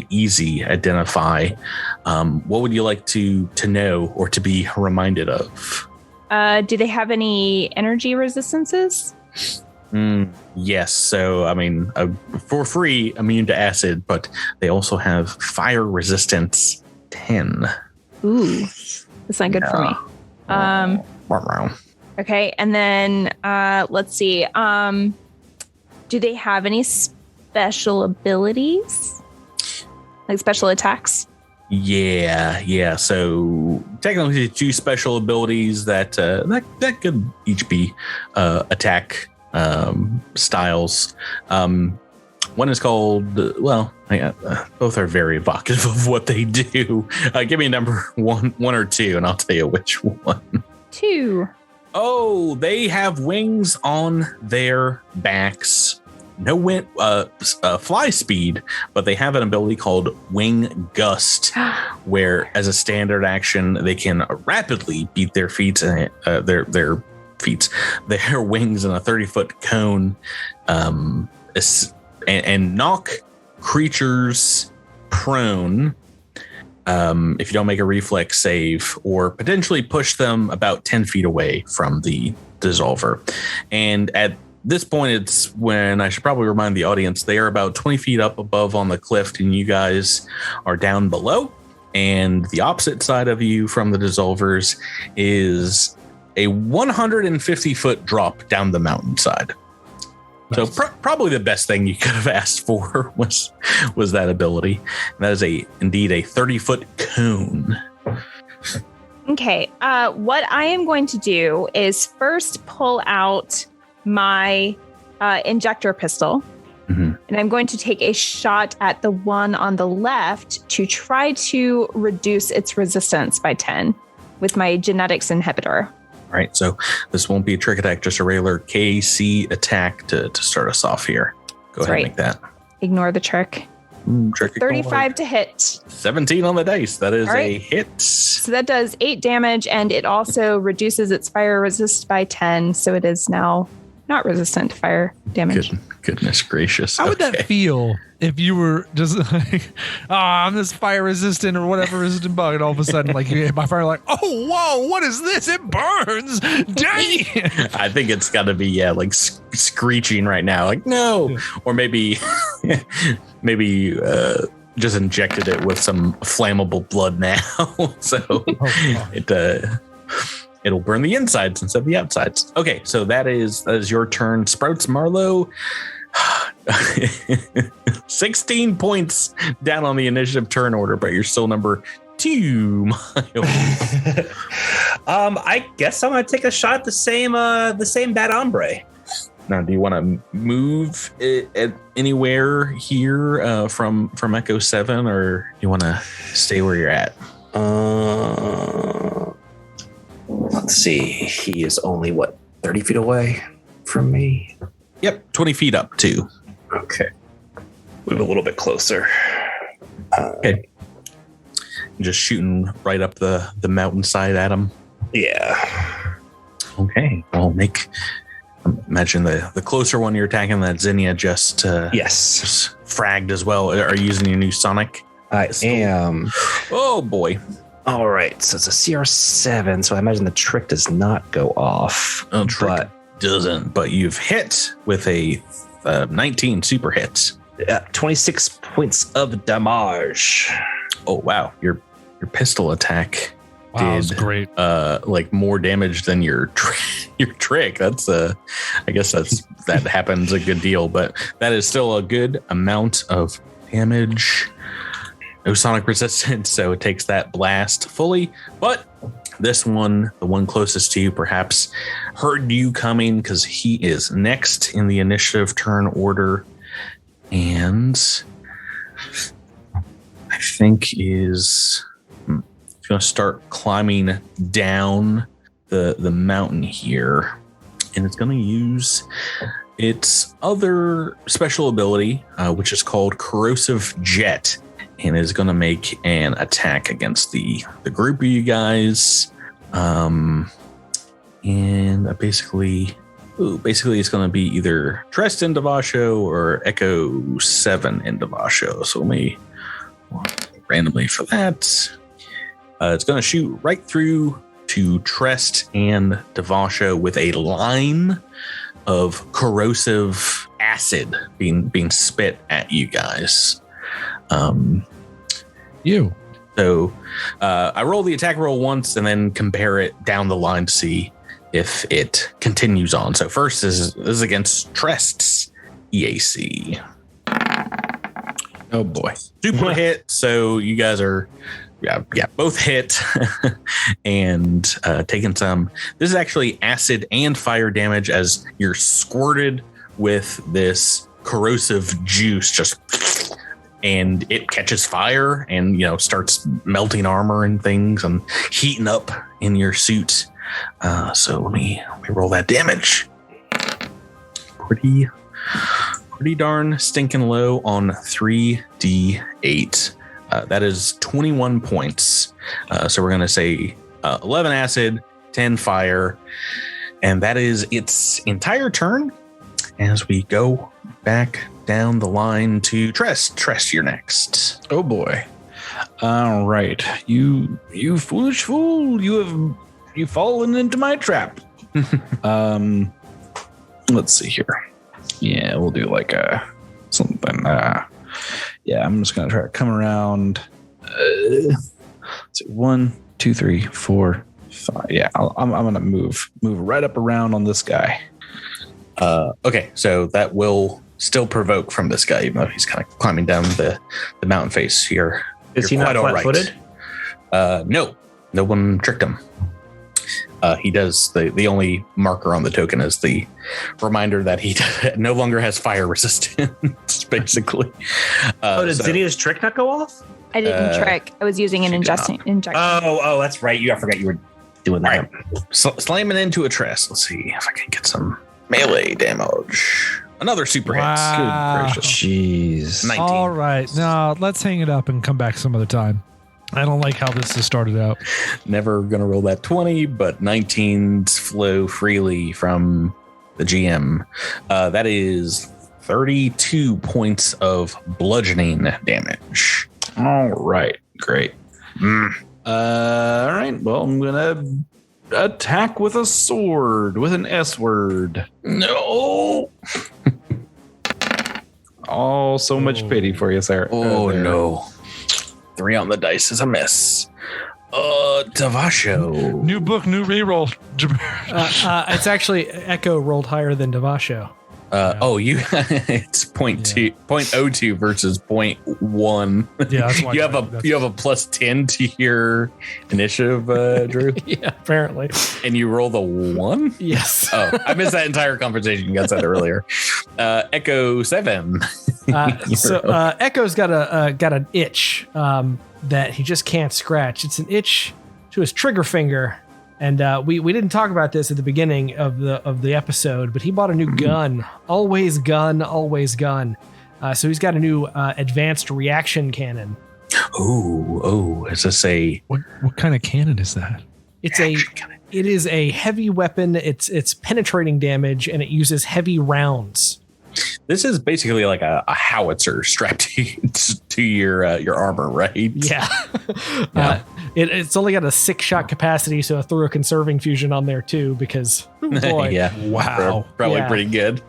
easy identify. What would you like to know or to be reminded of? Do they have any energy resistances? Yes. So, I mean, for free, immune to acid, but they also have fire resistance 10. Ooh, that's not good for me. Okay, and then let's see. Do they have any special abilities, like special attacks? Yeah. So technically, 2 special abilities that could each be attack styles. One is called, both are very evocative of what they do. Give me a number, one or 2, and I'll tell you which one. 2. Oh, they have wings on their backs. No wind, fly speed, but they have an ability called Wing Gust, where as a standard action, they can rapidly beat their wings in a 30-foot cone, and knock creatures prone if you don't make a reflex save, or potentially push them about 10 feet away from the dissolver. And at this point, it's when I should probably remind the audience they are about 20 feet up above on the cliff, and you guys are down below. And the opposite side of you from the dissolvers is a 150-foot drop down the mountainside. Nice. So probably the best thing you could have asked for was that ability. And that is indeed a 30-foot cone. Okay. What I am going to do is first pull out my injector pistol, and I'm going to take a shot at the one on the left to try to reduce its resistance by 10 with my genetics inhibitor. All right, so this won't be a trick attack, just a regular KC attack to start us off here. Go ahead and make that. Ignore the trick. Trick 35 to hit. 17 on the dice. That is a hit. So that does 8 damage, and it also reduces its fire resist by 10. So it is now not resistant to fire damage. Goodness gracious. How would that feel if you were just like, I'm this fire resistant or whatever resistant bug, and all of a sudden, like, you hit my fire, like, oh, whoa, what is this? It burns. Dang. I think it's got to be, like screeching right now. Like, no. Or maybe just injected it with some flammable blood now. So it'll burn the insides instead of the outsides. Okay, so that is your turn. Sprouts Marlowe. 16 points down on the initiative turn order, but you're still number 2, Miles. I guess I'm gonna take a shot at the same bad hombre. Now, do you want to move it anywhere here from Echo 7, or do you want to stay where you're at? Let's see. He is only 30 feet away from me. Yep, 20 feet up too. Okay. Move a little bit closer. Okay. Just shooting right up the mountainside at him. Yeah. Okay. Well, imagine the closer one you're attacking, that Zinnia just fragged as well. Are you using your new Sonic? I am. Oh boy. All right. So it's a CR7. So I imagine the trick does not go off. Oh, trick doesn't. But you've hit with a 19 super hit. 26 points of damage. Oh wow. Your pistol attack did great. Like more damage than your trick. That's I guess that happens a good deal, but that is still a good amount of damage. No sonic resistance, so it takes that blast fully. But this one, the one closest to you, perhaps heard you coming because he is next in the initiative turn order, and I think is going to start climbing down the mountain here, and it's going to use its other special ability, which is called Corrosive Jet, and is going to make an attack against the group of you guys. And basically it's going to be either Trest in Devasho or Echo 7 in Devasho. So let me randomly for that. It's going to shoot right through to Trest and Devasho with a line of corrosive acid being spit at you guys. So I roll the attack roll once and then compare it down the line to see if it continues on. So first this is against Trest's EAC. Oh boy. Super hit. So you guys are both hit and taking some. This is actually acid and fire damage as you're squirted with this corrosive juice, and it catches fire and starts melting armor and things and heating up in your suit. So let me roll that damage. Pretty darn stinking low on 3d8. That is 21 points. So we're going to say 11 acid, 10 fire, and that is its entire turn. As we go back down the line to Trest. Trest, you're next. Oh boy. All right. You foolish fool. You've fallen into my trap. Let's see here. Yeah, we'll do like something. Yeah, I'm just gonna try to come around. Let's see, 1, 2, 3, 4, 5. Yeah, I'm gonna move right up around on this guy. Okay, so that will still provoke from this guy, even though he's kind of climbing down the mountain face here. Is he not flat-footed? No one tricked him. He does the only marker on the token is the reminder that he no longer has fire resistance, basically. Did Zinnia's trick not go off? I didn't trick. I was using an injection. Oh, that's right. I forgot you were doing that. Right. Slamming into a Trest. Let's see if I can get some melee damage. Another super hit. Wow. Good gracious. Jeez. 19. All right. No, let's hang it up and come back some other time. I don't like how this has started out. Never going to roll that 20, but 19s flow freely from the GM. That is 32 points of bludgeoning damage. All right. Great. Mm. All right. Well, I'm gonna attack with a sword, with an S word. No. Oh, so much pity for you, sir. Oh, There. no. 3 on the dice is a miss. Davasho. New book, new reroll. It's actually Echo rolled higher than Devasho. Oh, you it's 0.02 versus 0.1. Yeah, that's why you have a plus 10 to your initiative, Drew, Yeah, apparently. and you roll the 1. Yes. Oh, I missed that entire conversation. You guys said it earlier. Echo 7. Echo's got an itch that he just can't scratch. It's an itch to his trigger finger, and we didn't talk about this at the beginning of the episode, but he bought a new gun. Always gun, always gun. So he's got a new advanced reaction cannon. Oh, is this a What kind of cannon is that? It is a heavy weapon. It's penetrating damage, and it uses heavy rounds. This is basically like a howitzer strapped to your armor, right? Yeah. It's only got a 6-shot capacity, so I threw a conserving fusion on there too, because oh boy. Yeah. Wow. Probably Yeah. pretty good.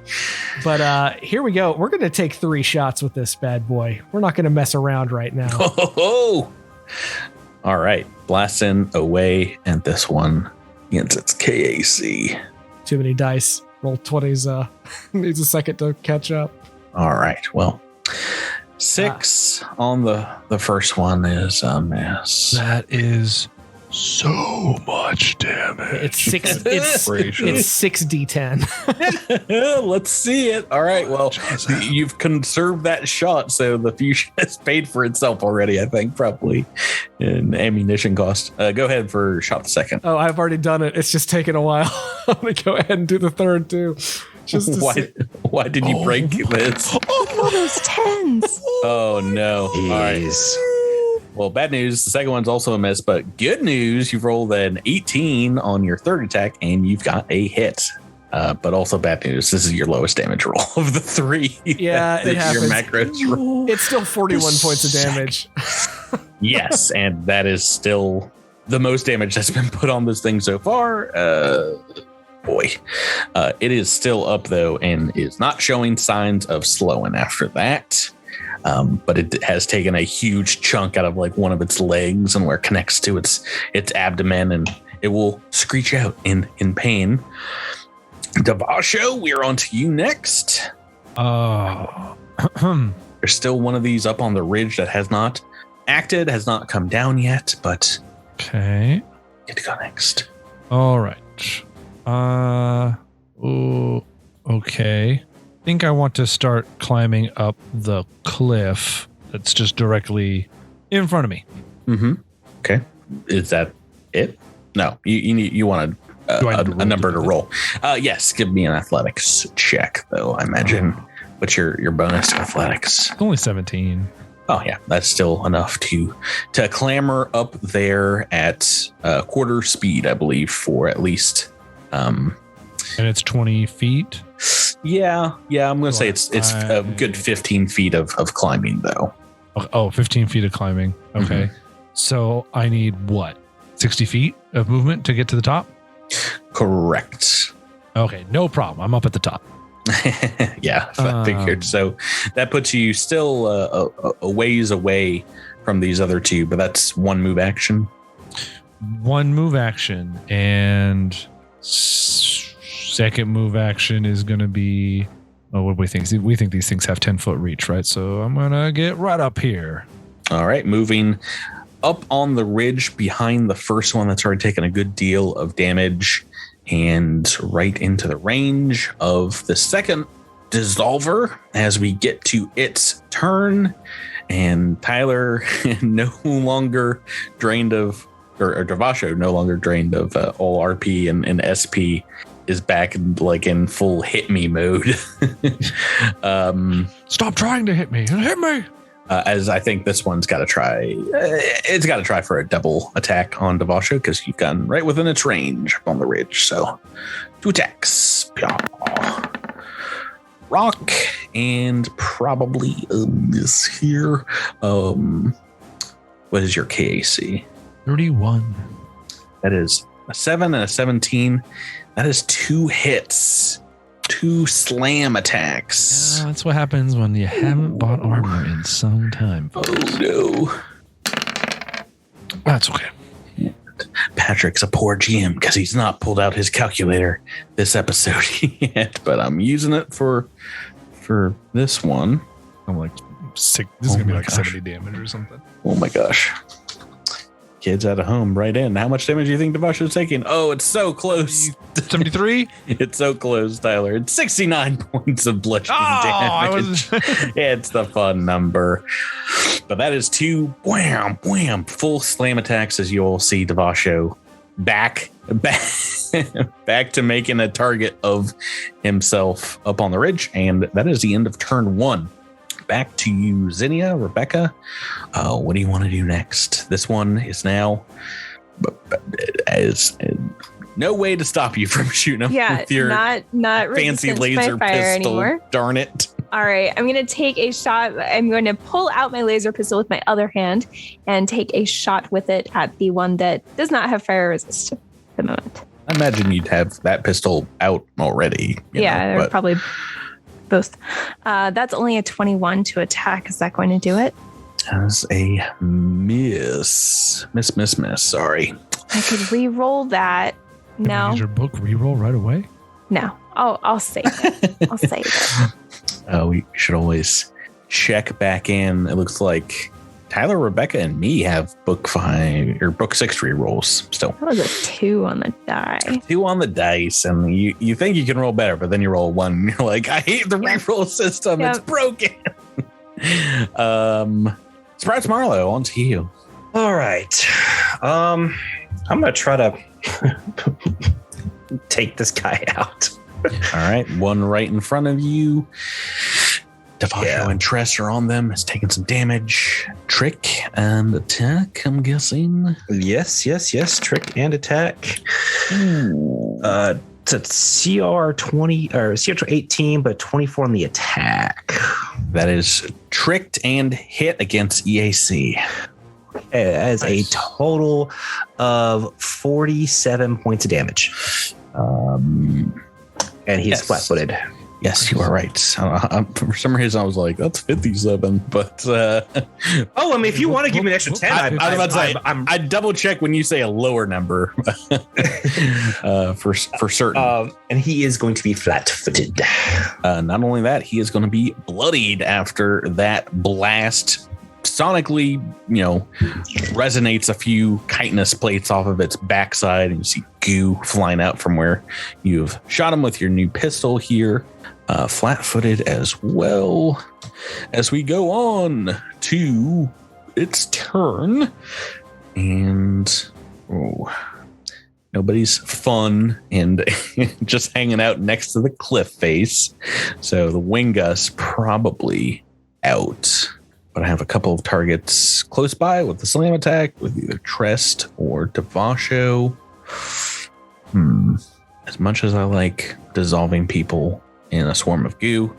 But here we go. We're going to take 3 shots with this bad boy. We're not going to mess around right now. Oh. All right. Blasting away at this one against its KAC. Too many dice. Roll 20s. Needs a second to catch up. All right. Well, 6 on the first one is a miss. That is so much damage. It's 6. It's Gracious. 6d10. Let's see it. All right. Well, you've conserved that shot, so the fusion has paid for itself already, I think, probably in ammunition cost. Go ahead for shot the second. Oh, I've already done it. It's just taken a while. I'm going to go ahead and do the third too. Just to see. Why did you break this? Oh, those tens. Oh, no. All right. Jeez. Well, bad news. The second one's also a miss, but good news. You've rolled an 18 on your third attack, and you've got a hit. But also bad news. This is your lowest damage roll of the 3. Yeah, it happens. Your macros roll. It's still 41 points of damage. Yes, and that is still the most damage that's been put on this thing so far. Boy, it is still up though, and is not showing signs of slowing after that. But it has taken a huge chunk out of like one of its legs and where it connects to its abdomen, and it will screech out in pain. Davasho, we're on to you next. There's still one of these up on the ridge that has not acted, has not come down yet, but Okay. get to go next. All right. Okay. I think I want to start climbing up the cliff that's just directly in front of me. Mm-hmm. Okay. Is that it? No, you want Do I need to a roll number to to do roll. Yes, give me an athletics check, though, I imagine. What's your bonus to athletics? It's only 17. Oh, yeah, that's still enough to clamber up there at quarter speed, I believe, for at least. And it's 20 feet. Yeah, I'm going to say it's a good 15 feet of climbing, though. Oh, 15 feet of climbing. Okay. So I need what? 60 feet of movement to get to the top? Correct. Okay, no problem. I'm up at the top. Yeah, I figured. So that puts you still a ways away from these other two, but that's one move action. One move action, and second move action is going to be. Oh, what do we think? We think these things have 10-foot reach, right? So I'm going to get right up here. All right, moving up on the ridge behind the first one that's already taken a good deal of damage, and right into the range of the second dissolver as we get to its turn. And Tyler no longer drained of, or Davasho no longer drained of all RP and SP, is back in full hit me mode. Stop trying to hit me and hit me. As I think this one's got to try. It's got to try for a double attack on Devasho because you've gotten right within its range up on the ridge. So 2 attacks. Rock and probably a miss here. What is your KAC? 31. That is a 7 and a 17. That is 2 hits. 2 slam attacks. Yeah, that's what happens when you haven't bought armor in some time, folks. Oh no. That's okay. Patrick's a poor GM because he's not pulled out his calculator this episode yet, but I'm using it for this one. I'm like, sick. This is gonna be like 70 damage or something. Oh my gosh. Kids out of home right in. How much damage do you think Devasho's taking? Oh, it's so close. 73? It's so close, Tyler. It's 69 points of bludgeoning damage. It's the fun number. But that is 2 wham, wham, full slam attacks as you'll see Devasho back to making a target of himself up on the ridge. And that is the end of turn 1. Back to you, Zinnia, Rebecca. What do you want to do next? This one is now as no way to stop you from shooting them with your not fancy laser pistol anymore. Darn it. All right, I'm going to take a shot. I'm going to pull out my laser pistol with my other hand and take a shot with it at the one that does not have fire resist at the moment. I imagine you'd have that pistol out already. They're probably both. That's only a 21 to attack. Is that going to do it? As a miss. Miss. Sorry. I could re-roll that. No. Use your book re-roll right away? No. I'll save it. I'll save it. We should always check back in. It looks like Tyler, Rebecca, and me have book 5 or book 6 re-rolls still. That was a 2 on the die. 2 on the dice, and you think you can roll better, but then you roll 1 and you're like, I hate the re-roll system. It's broken. Sprouts Marlowe, on to you. All right. I'm gonna try to take this guy out. All right, one right in front of you. Devasho and Tress are on them. It's taking some damage. Trick and attack, I'm guessing. Yes. Trick and attack. It's a CR 20 or CR 18, but 24 on the attack. That is tricked and hit against EAC. As a total of 47 points of damage. And he's flat-footed. Yes, you are right. For some reason, I was like, that's 57. But if you want to give me an extra 10, I'd double check when you say a lower number for certain. And he is going to be flat-footed. Not only that, he is going to be bloodied after that blast. Sonically, resonates a few chitinous plates off of its backside, and you see goo flying out from where you've shot him with your new pistol here. Flat-footed as well. As we go on to its turn, and nobody's fun and just hanging out next to the cliff face, so the Wingus probably out. But I have a couple of targets close by with the slam attack with either Trest or Devasho. As much as I like dissolving people in a swarm of goo,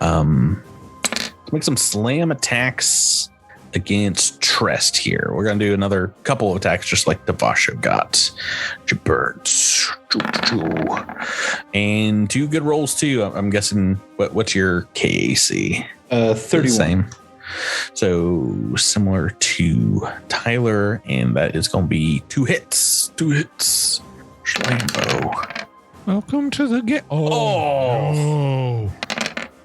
let's make some slam attacks against Trest here. We're going to do another couple of attacks just like Devasho got. Birds. And 2 good rolls too. I'm guessing, what's your KAC? 31. Same. So similar to Tyler, and that is going to be 2 hits. Schlambo. Welcome to the game. Oh.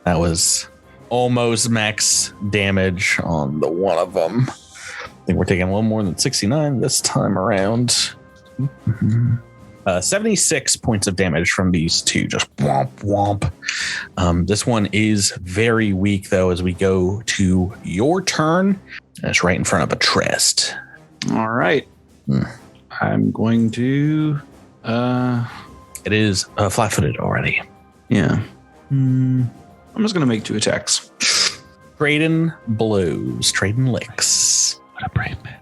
That was almost max damage on the one of them. I think we're taking a little more than 69 this time around. 76 points of damage from these 2. Just womp womp. This one is very weak though as we go to your turn. It's right in front of a Trest. All right. I'm going to It is flat-footed already. Yeah. I'm just going to make 2 attacks. Trading blows, trading licks. What a brave man.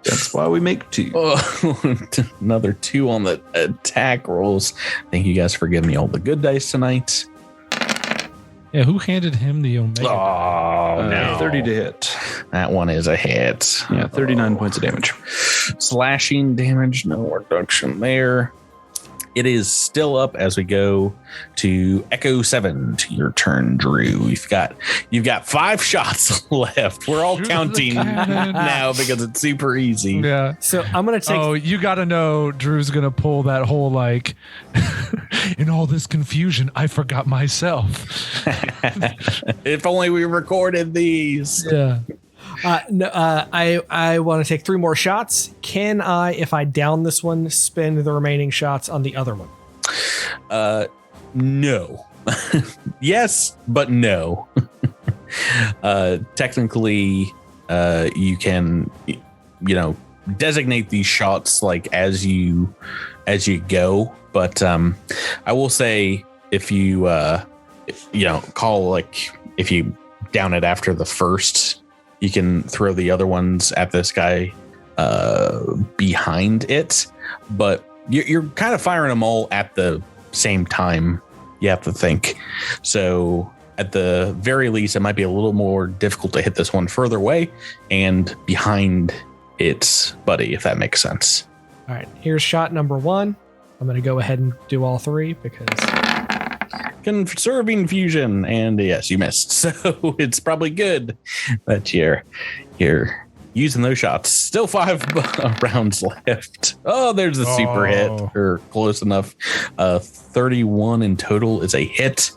That's why we make 2. Oh, another 2 on the attack rolls. Thank you guys for giving me all the good dice tonight. Yeah, who handed him the Omega? Oh, no. 30 to hit. That one is a hit. Yeah, 39 points of damage. Slashing damage, no reduction there. It is still up as we go to Echo 7 to your turn, Drew. You've got 5 shots left. We're all counting now because it's super easy. Yeah. So I'm going to take... Oh, you got to know Drew's going to pull that whole like, in all this confusion, I forgot myself. If only we recorded these. Yeah. I want to take 3 more shots. Can I, if I down this one, spend the remaining shots on the other one? No. Yes, but no. Technically, you can, designate these shots like as you go. But I will say if you call if you down it after the first, you can throw the other ones at this guy behind it, but you're kind of firing them all at the same time. You have to think. So at the very least, it might be a little more difficult to hit this one further away and behind its buddy, if that makes sense. All right, here's shot number 1. I'm going to go ahead and do all 3 because... Conserving fusion, and yes, you missed. So it's probably good that you're using those shots. Still 5 rounds left. Oh, there's a super hit, or close enough. 31 in total is a hit.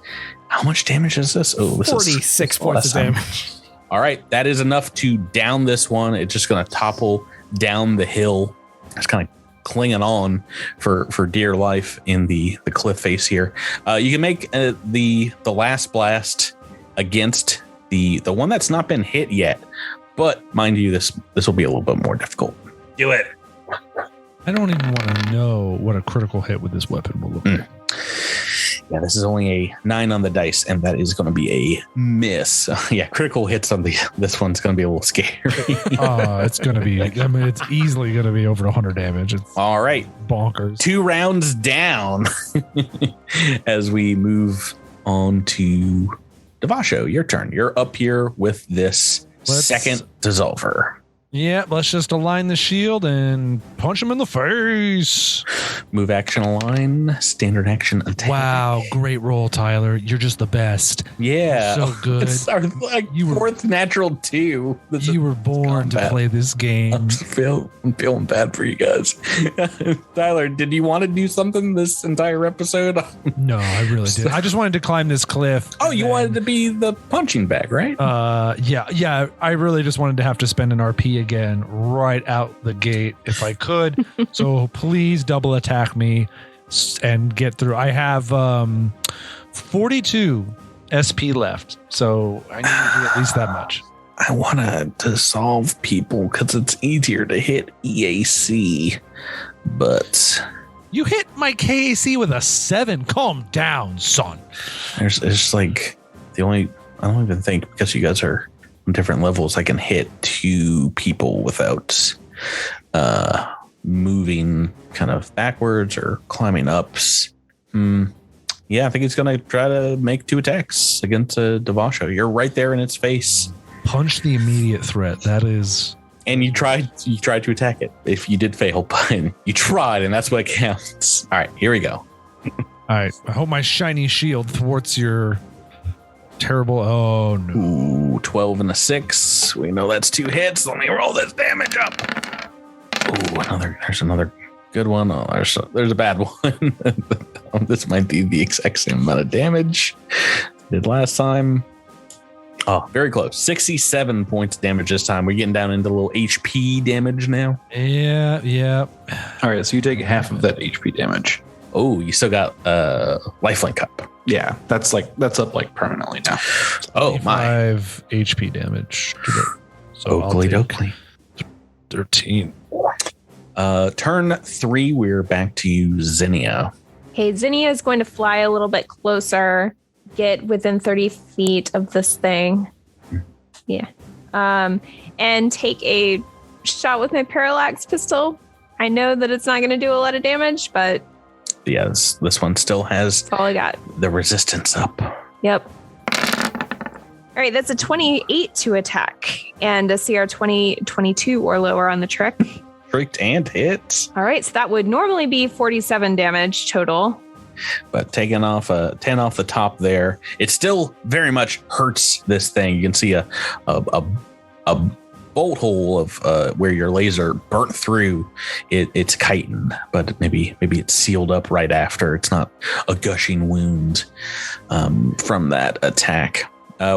How much damage is this? Oh, this 46 points of damage. All right, that is enough to down this one. It's just going to topple down the hill. It's kind of clinging on for dear life in the cliff face here. You can make the last blast against the one that's not been hit yet, but mind you, this will be a little bit more difficult. Do it. I don't even want to know what a critical hit with this weapon will look like. Yeah, this is only a 9 on the dice, and that is going to be a miss. Yeah, critical hits on this one's going to be a little scary. It's going to be, it's easily going to be over 100 damage. It's all right. Bonkers. 2 rounds down as we move on to Devasho. Your turn. You're up here with this second dissolver. Yeah, let's just align the shield and punch him in the face. Move action align, standard action attack. Wow, great roll, Tyler. You're just the best. Yeah. You're so good. It's our fourth natural 2. You were born to play this game. I'm feeling bad for you guys. Tyler, did you want to do something this entire episode? No, I really did. I just wanted to climb this cliff. Oh, you wanted to be the punching bag, right? Yeah. I really just wanted to have to spend an RP again right out the gate if I could. So please double attack me and get through. I have 42 SP left, so I need to do at least that much. I want to dissolve people because it's easier to hit EAC, but you hit my KAC with a 7. Calm down, son. It's like I don't even think, because you guys are on different levels, I can hit 2 people without moving kind of backwards or climbing ups. Yeah, I think he's going to try to make 2 attacks against Devasho. You're right there in its face. Punch the immediate threat. That is... And you tried to attack it. If you did fail, but you tried, and that's what counts. All right, here we go. All right, I hope my shiny shield thwarts your... terrible. Oh no. Ooh, 12 and a 6. We know that's 2 hits. Let me roll this damage up. Ooh, there's another good one. Oh, there's a bad one. This might be the exact same amount of damage did last time. Oh, very close. 67 points damage this time. We're getting down into a little HP damage now. Yeah. All right, so you take half of that HP damage. Oh, you still got lifelink up. Yeah, that's up like permanently now. Oh my! 5 HP damage. So Oakley dokley. 13. Turn 3, we're back to you, Zinnia. Okay, Zinnia is going to fly a little bit closer, get within 30 feet of this thing. Yeah. And take a shot with my parallax pistol. I know that it's not going to do a lot of damage, but Yes, this one still has that's all I got. the resistance up. Yep. All right, that's a 28 to attack and a CR 22 or lower on the trick. Tricked and hit, All right, so that would normally be 47 damage total. but taking off a 10 off the top there, it still very much hurts this thing. You can see a bolt hole of where your laser burnt through. It's chitin, but maybe it's sealed up right after. It's not a gushing wound from that attack. I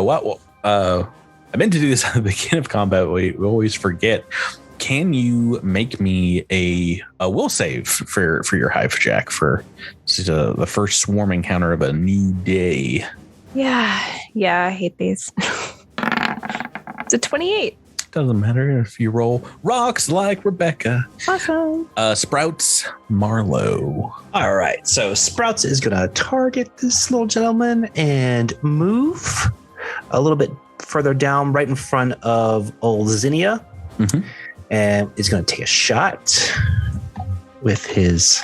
meant to do this at the beginning of combat. We always forget. Can you make me a will save for your hive, Jack, for the first swarm encounter of a new day? Yeah, I hate these. It's a 28. Doesn't matter if you roll rocks like Rebecca. Awesome. Sprouts Marlowe. All right. So Sprouts is going to target this little gentleman and move a little bit further down right in front of old Zinnia. Mm-hmm. And is going to take a shot with his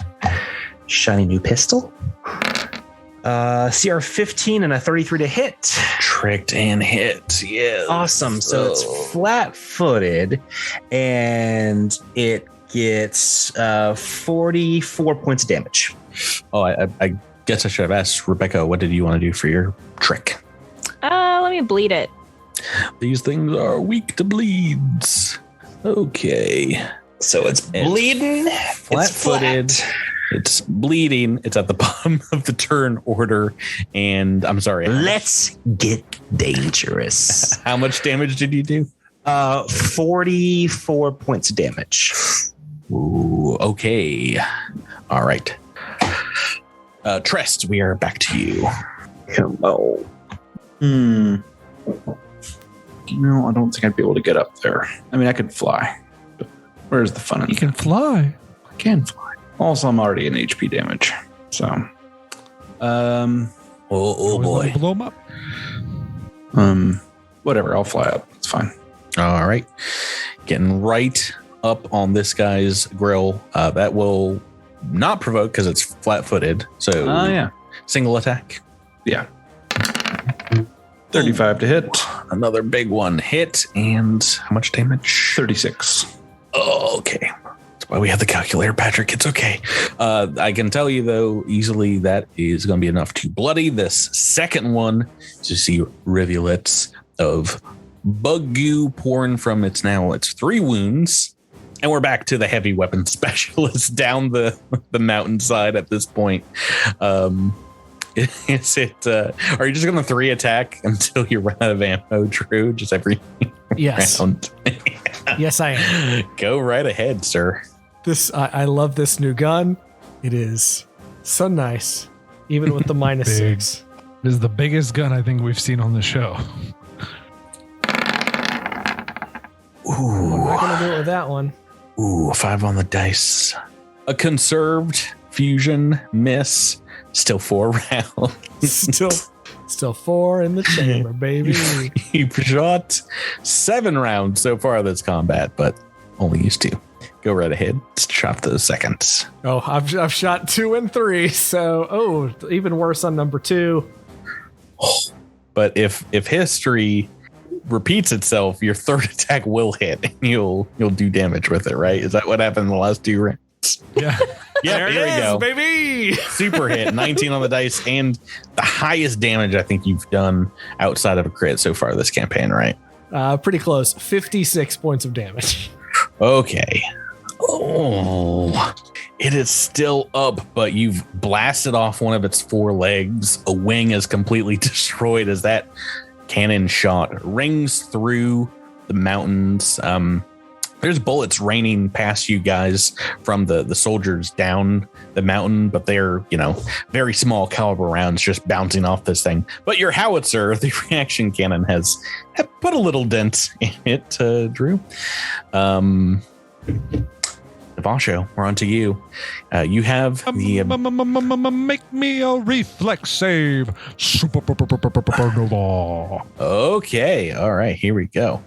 shiny new pistol. CR 15 and a 33 to hit. Tricked and hit. Yeah. Awesome. So it's flat-footed, and it gets 44 points of damage. Oh, I guess I should have asked Rebecca, what did you want to do for your trick? Let me bleed it. These things are weak to bleeds. Okay. So it's bleeding. Flat-footed. It's bleeding. It's at the bottom of the turn order. And I'm sorry. Let's get dangerous. How much damage did you do? 44 points of damage. Ooh, okay. All right. Trest, we are back to you. Hello. No, I don't think I'd be able to get up there. I mean, I could fly, but where's the fun in You can fly. I can fly. Also, I'm already in HP damage. So, Oh boy. Blow them up. whatever. I'll fly up. It's fine. All right. Getting right up on this guy's grill. That will not provoke because it's flat-footed. So Yeah. single attack. Yeah. 35 to hit. Another big one hit. And how much damage? 36. Oh, okay. That's why we have the calculator, Patrick. It's okay. I can tell you, though, easily that is going to be enough to bloody this second one to see rivulets of bug goo pouring from its 3 wounds. And we're back to the heavy weapon specialist down the mountainside at this point. Is it? Are you just going to 3 attack until you run out of ammo, Drew? Just every round? Yes, I am. Go right ahead, sir. I love this new gun. It is so nice, even with the minus Big. 6. It is the biggest gun I think we've seen on the show. Ooh, I'm not gonna do it with that one. 5 on the dice. A conserved fusion miss. Still 4 rounds. Still 4 in the chamber, baby. You've shot 7 rounds so far this combat, but only used 2. Go right ahead. Shot the seconds. Oh, I've shot 2 and 3, so even worse on number 2. But if history repeats itself, your 3rd attack will hit, and you'll do damage with it, right? Is that what happened in the last 2 rounds? Yeah. Yeah, here we go. Baby. Super hit, 19 on the dice, and the highest damage I think you've done outside of a crit so far this campaign, right? Pretty close. 56 points of damage. Okay. Oh, it is still up, but you've blasted off one of its 4 legs. A wing is completely destroyed as that cannon shot rings through the mountains. There's bullets raining past you guys from the soldiers down the mountain, but they're, very small caliber rounds just bouncing off this thing. But your howitzer, the reaction cannon, has put a little dent in it, Drew. Devasho, we're on to you. You have the make me a reflex save. Supernova. Okay, all right, here we go.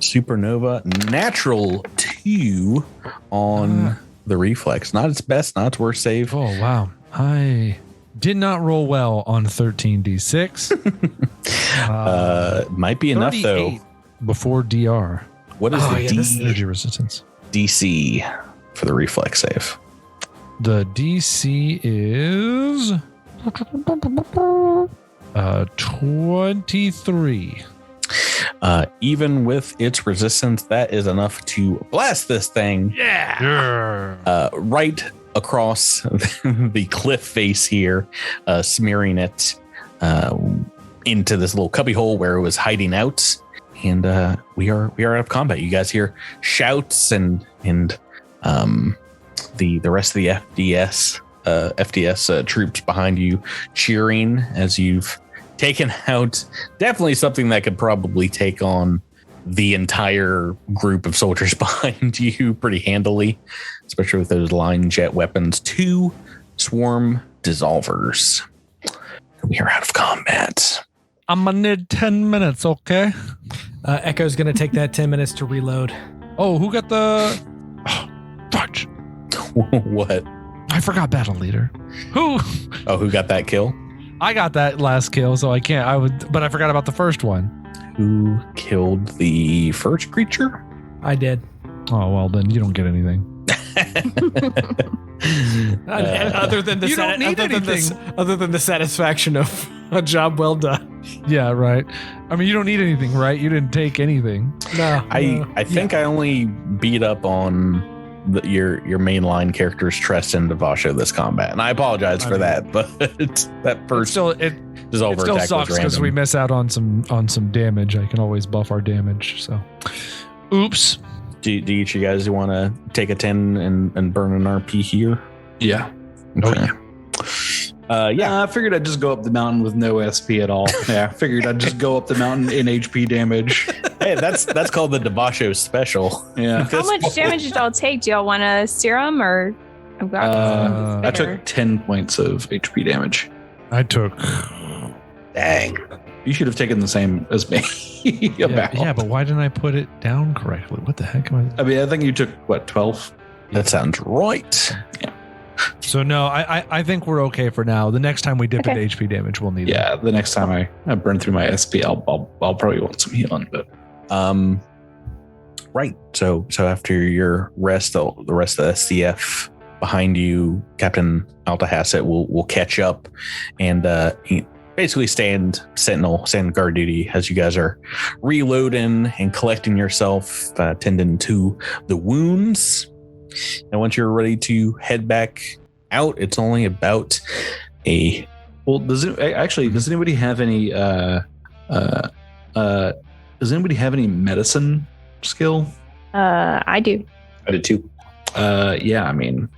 Supernova, natural 2 on the reflex. Not its best, not its worst save. Oh wow, I did not roll well on 13d6. Might be enough though. Before DR. What is the energy resistance? DC for the reflex save? The DC is 23. Even with its resistance, that is enough to blast this thing. Right across the cliff face here, smearing it into this little cubby hole where it was hiding out. And we are out of combat. You guys hear shouts and the rest of the FDS troops behind you cheering as you've taken out definitely something that could probably take on the entire group of soldiers behind you pretty handily, especially with those line jet weapons. 2 swarm dissolvers. We are out of combat. I'm gonna need 10 minutes, okay? Echo's going to take that 10 minutes to reload. Oh, who got the... Oh, fudge. What? I forgot battle leader. Who? Oh, who got that kill? I got that last kill, so I can't. But I forgot about the first one. Who killed the first creature? I did. Oh, well, then you don't get anything. Other than the satisfaction of a job well done. Yeah, right. I mean, you don't need anything, right? You didn't take anything. No. I think I only beat up on your mainline character's Tress and Devasho this combat, and I apologize for that. But that first it still sucks because we miss out on some damage. I can always buff our damage. So, oops. Do each of you guys want to take a 10 and burn an RP here? Yeah. Okay. Yeah, I figured I'd just go up the mountain with no SP at all. Yeah, I figured I'd just go up the mountain in HP damage. Hey, that's called the Devasho special. Yeah. How much damage did y'all take? Do y'all want a serum or? I've got I took 10 points of HP damage. I took. Dang. You should have taken the same as me. Yeah, but why didn't I put it down correctly? What the heck am I? I mean, I think you took, 12? That sounds right. Yeah. So no, I think we're okay for now. The next time we dip into HP damage, we'll need it. Yeah, the next time I burn through my SP, I'll probably want some healing. But right. So after your rest, the rest of the SCF behind you, Captain Alta Hassett will catch up and basically stand guard duty as you guys are reloading and collecting yourself, tending to the wounds. And once you're ready to head back out, it's only about a. Well, does anybody have any? Does anybody have any medicine skill? I do. I did too. Yeah. I mean,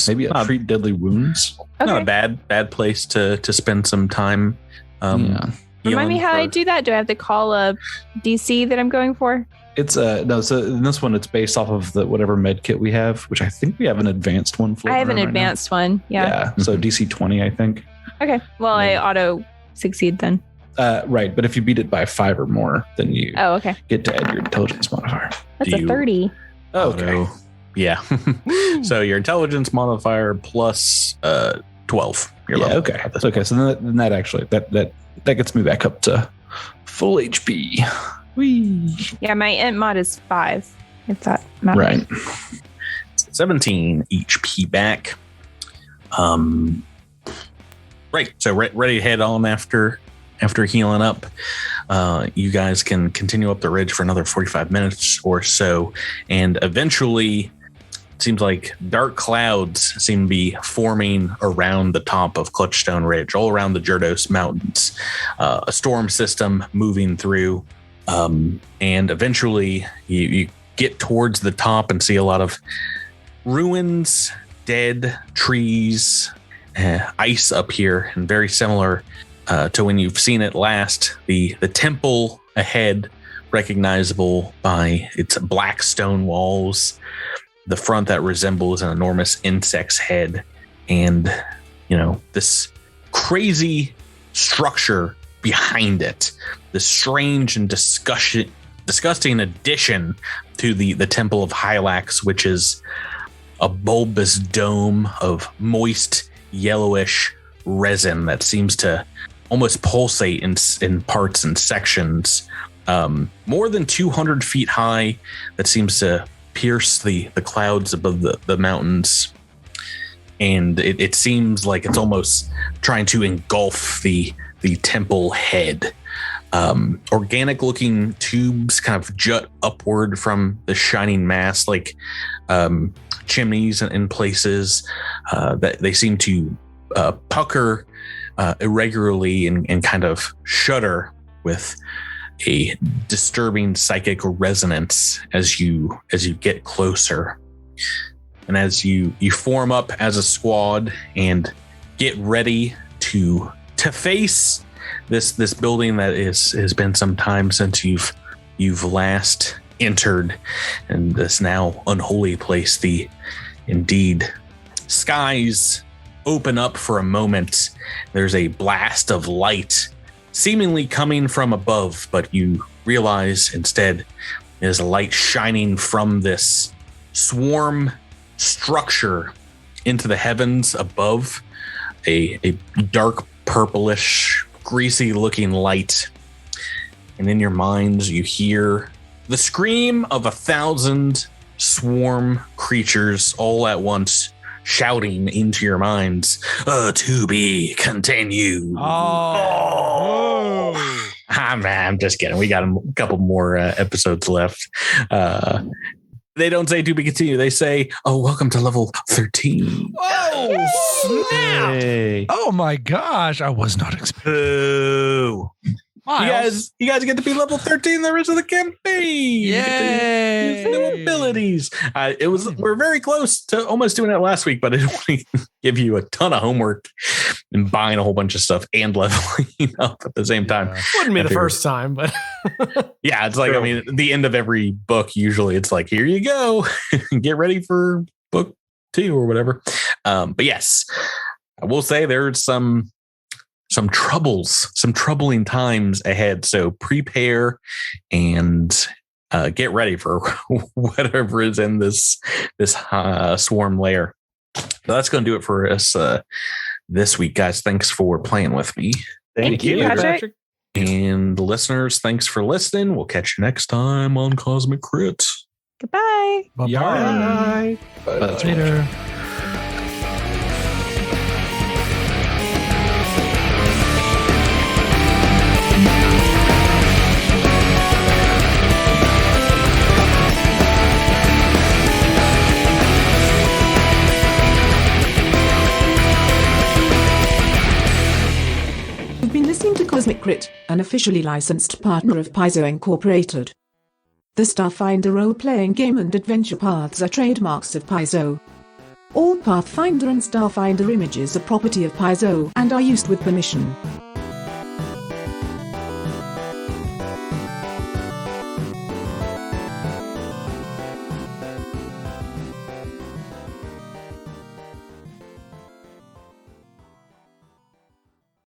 maybe treat deadly wounds. Not a bad place to spend some time. Remind me how I do that. Do I have to call a DC that I'm going for? It's no. So in this one, it's based off of the whatever med kit we have, which I think we have an advanced one. I have an advanced one. Yeah. So DC 20, I think. Okay. Well, I auto succeed then. Right, but if you beat it by 5 or more, then you get to add your intelligence modifier. That's a 30. Okay. Yeah. So your intelligence modifier plus 12. Your level. Okay. Okay. So then that actually that gets me back up to full HP. Whee. Yeah, my int mod is 5. If that matters. Right. 17 HP back. Right. So ready to head on after healing up. You guys can continue up the ridge for another 45 minutes or so, and eventually it seems like dark clouds seem to be forming around the top of Clutchstone Ridge, all around the Jerdos Mountains. A storm system moving through, and eventually you get towards the top and see a lot of ruins, dead trees, ice up here, and very similar to when you've seen it last. The temple ahead recognizable by its black stone walls, the front that resembles an enormous insect's head, and, you know, this crazy structure behind it, this strange and disgusting addition to the Temple of Hylax, which is a bulbous dome of moist, yellowish resin that seems to almost pulsate in parts and sections, more than 200 feet high, that seems to pierce the clouds above the mountains. And it seems like it's almost trying to engulf the temple head. Organic looking tubes kind of jut upward from the shining mass, like chimneys in places that they seem to pucker irregularly and kind of shudder with a disturbing psychic resonance as you get closer. And as you form up as a squad and get ready to face this building that has been some time since you've last entered, and this now unholy place, the indeed skies open up for a moment. There's a blast of light seemingly coming from above, but you realize instead it is a light shining from this swarm structure into the heavens above, a dark purplish, greasy looking light. And in your minds, you hear the scream of 1,000 swarm creatures all at once, shouting into your minds, to be continued. I'm just kidding. We got a couple more episodes left. They don't say to be continued. They say, welcome to level 13. Oh, snap. Hey. Oh my gosh, I was not expecting. Boo. You guys get to be level 13 the rest of the campaign. Yay! New abilities. We're very close to almost doing it last week, but it only give you a ton of homework and buying a whole bunch of stuff and leveling up at the same time. Wouldn't be the first time, but yeah, it's like, I mean, the end of every book, usually it's like, here you go. Get ready for book 2 or whatever. But yes, I will say there's some troubling times ahead. So prepare and get ready for whatever is in this swarm layer. But that's going to do it for us this week, guys. Thanks for playing with me. Thank you, Patrick. And listeners, thanks for listening. We'll catch you next time on Cosmic Crit. Goodbye. Bye-bye. Bye. Later. You've been listening to Cosmic Crit, an officially licensed partner of Paizo Incorporated. The Starfinder role-playing game and adventure paths are trademarks of Paizo. All Pathfinder and Starfinder images are property of Paizo and are used with permission.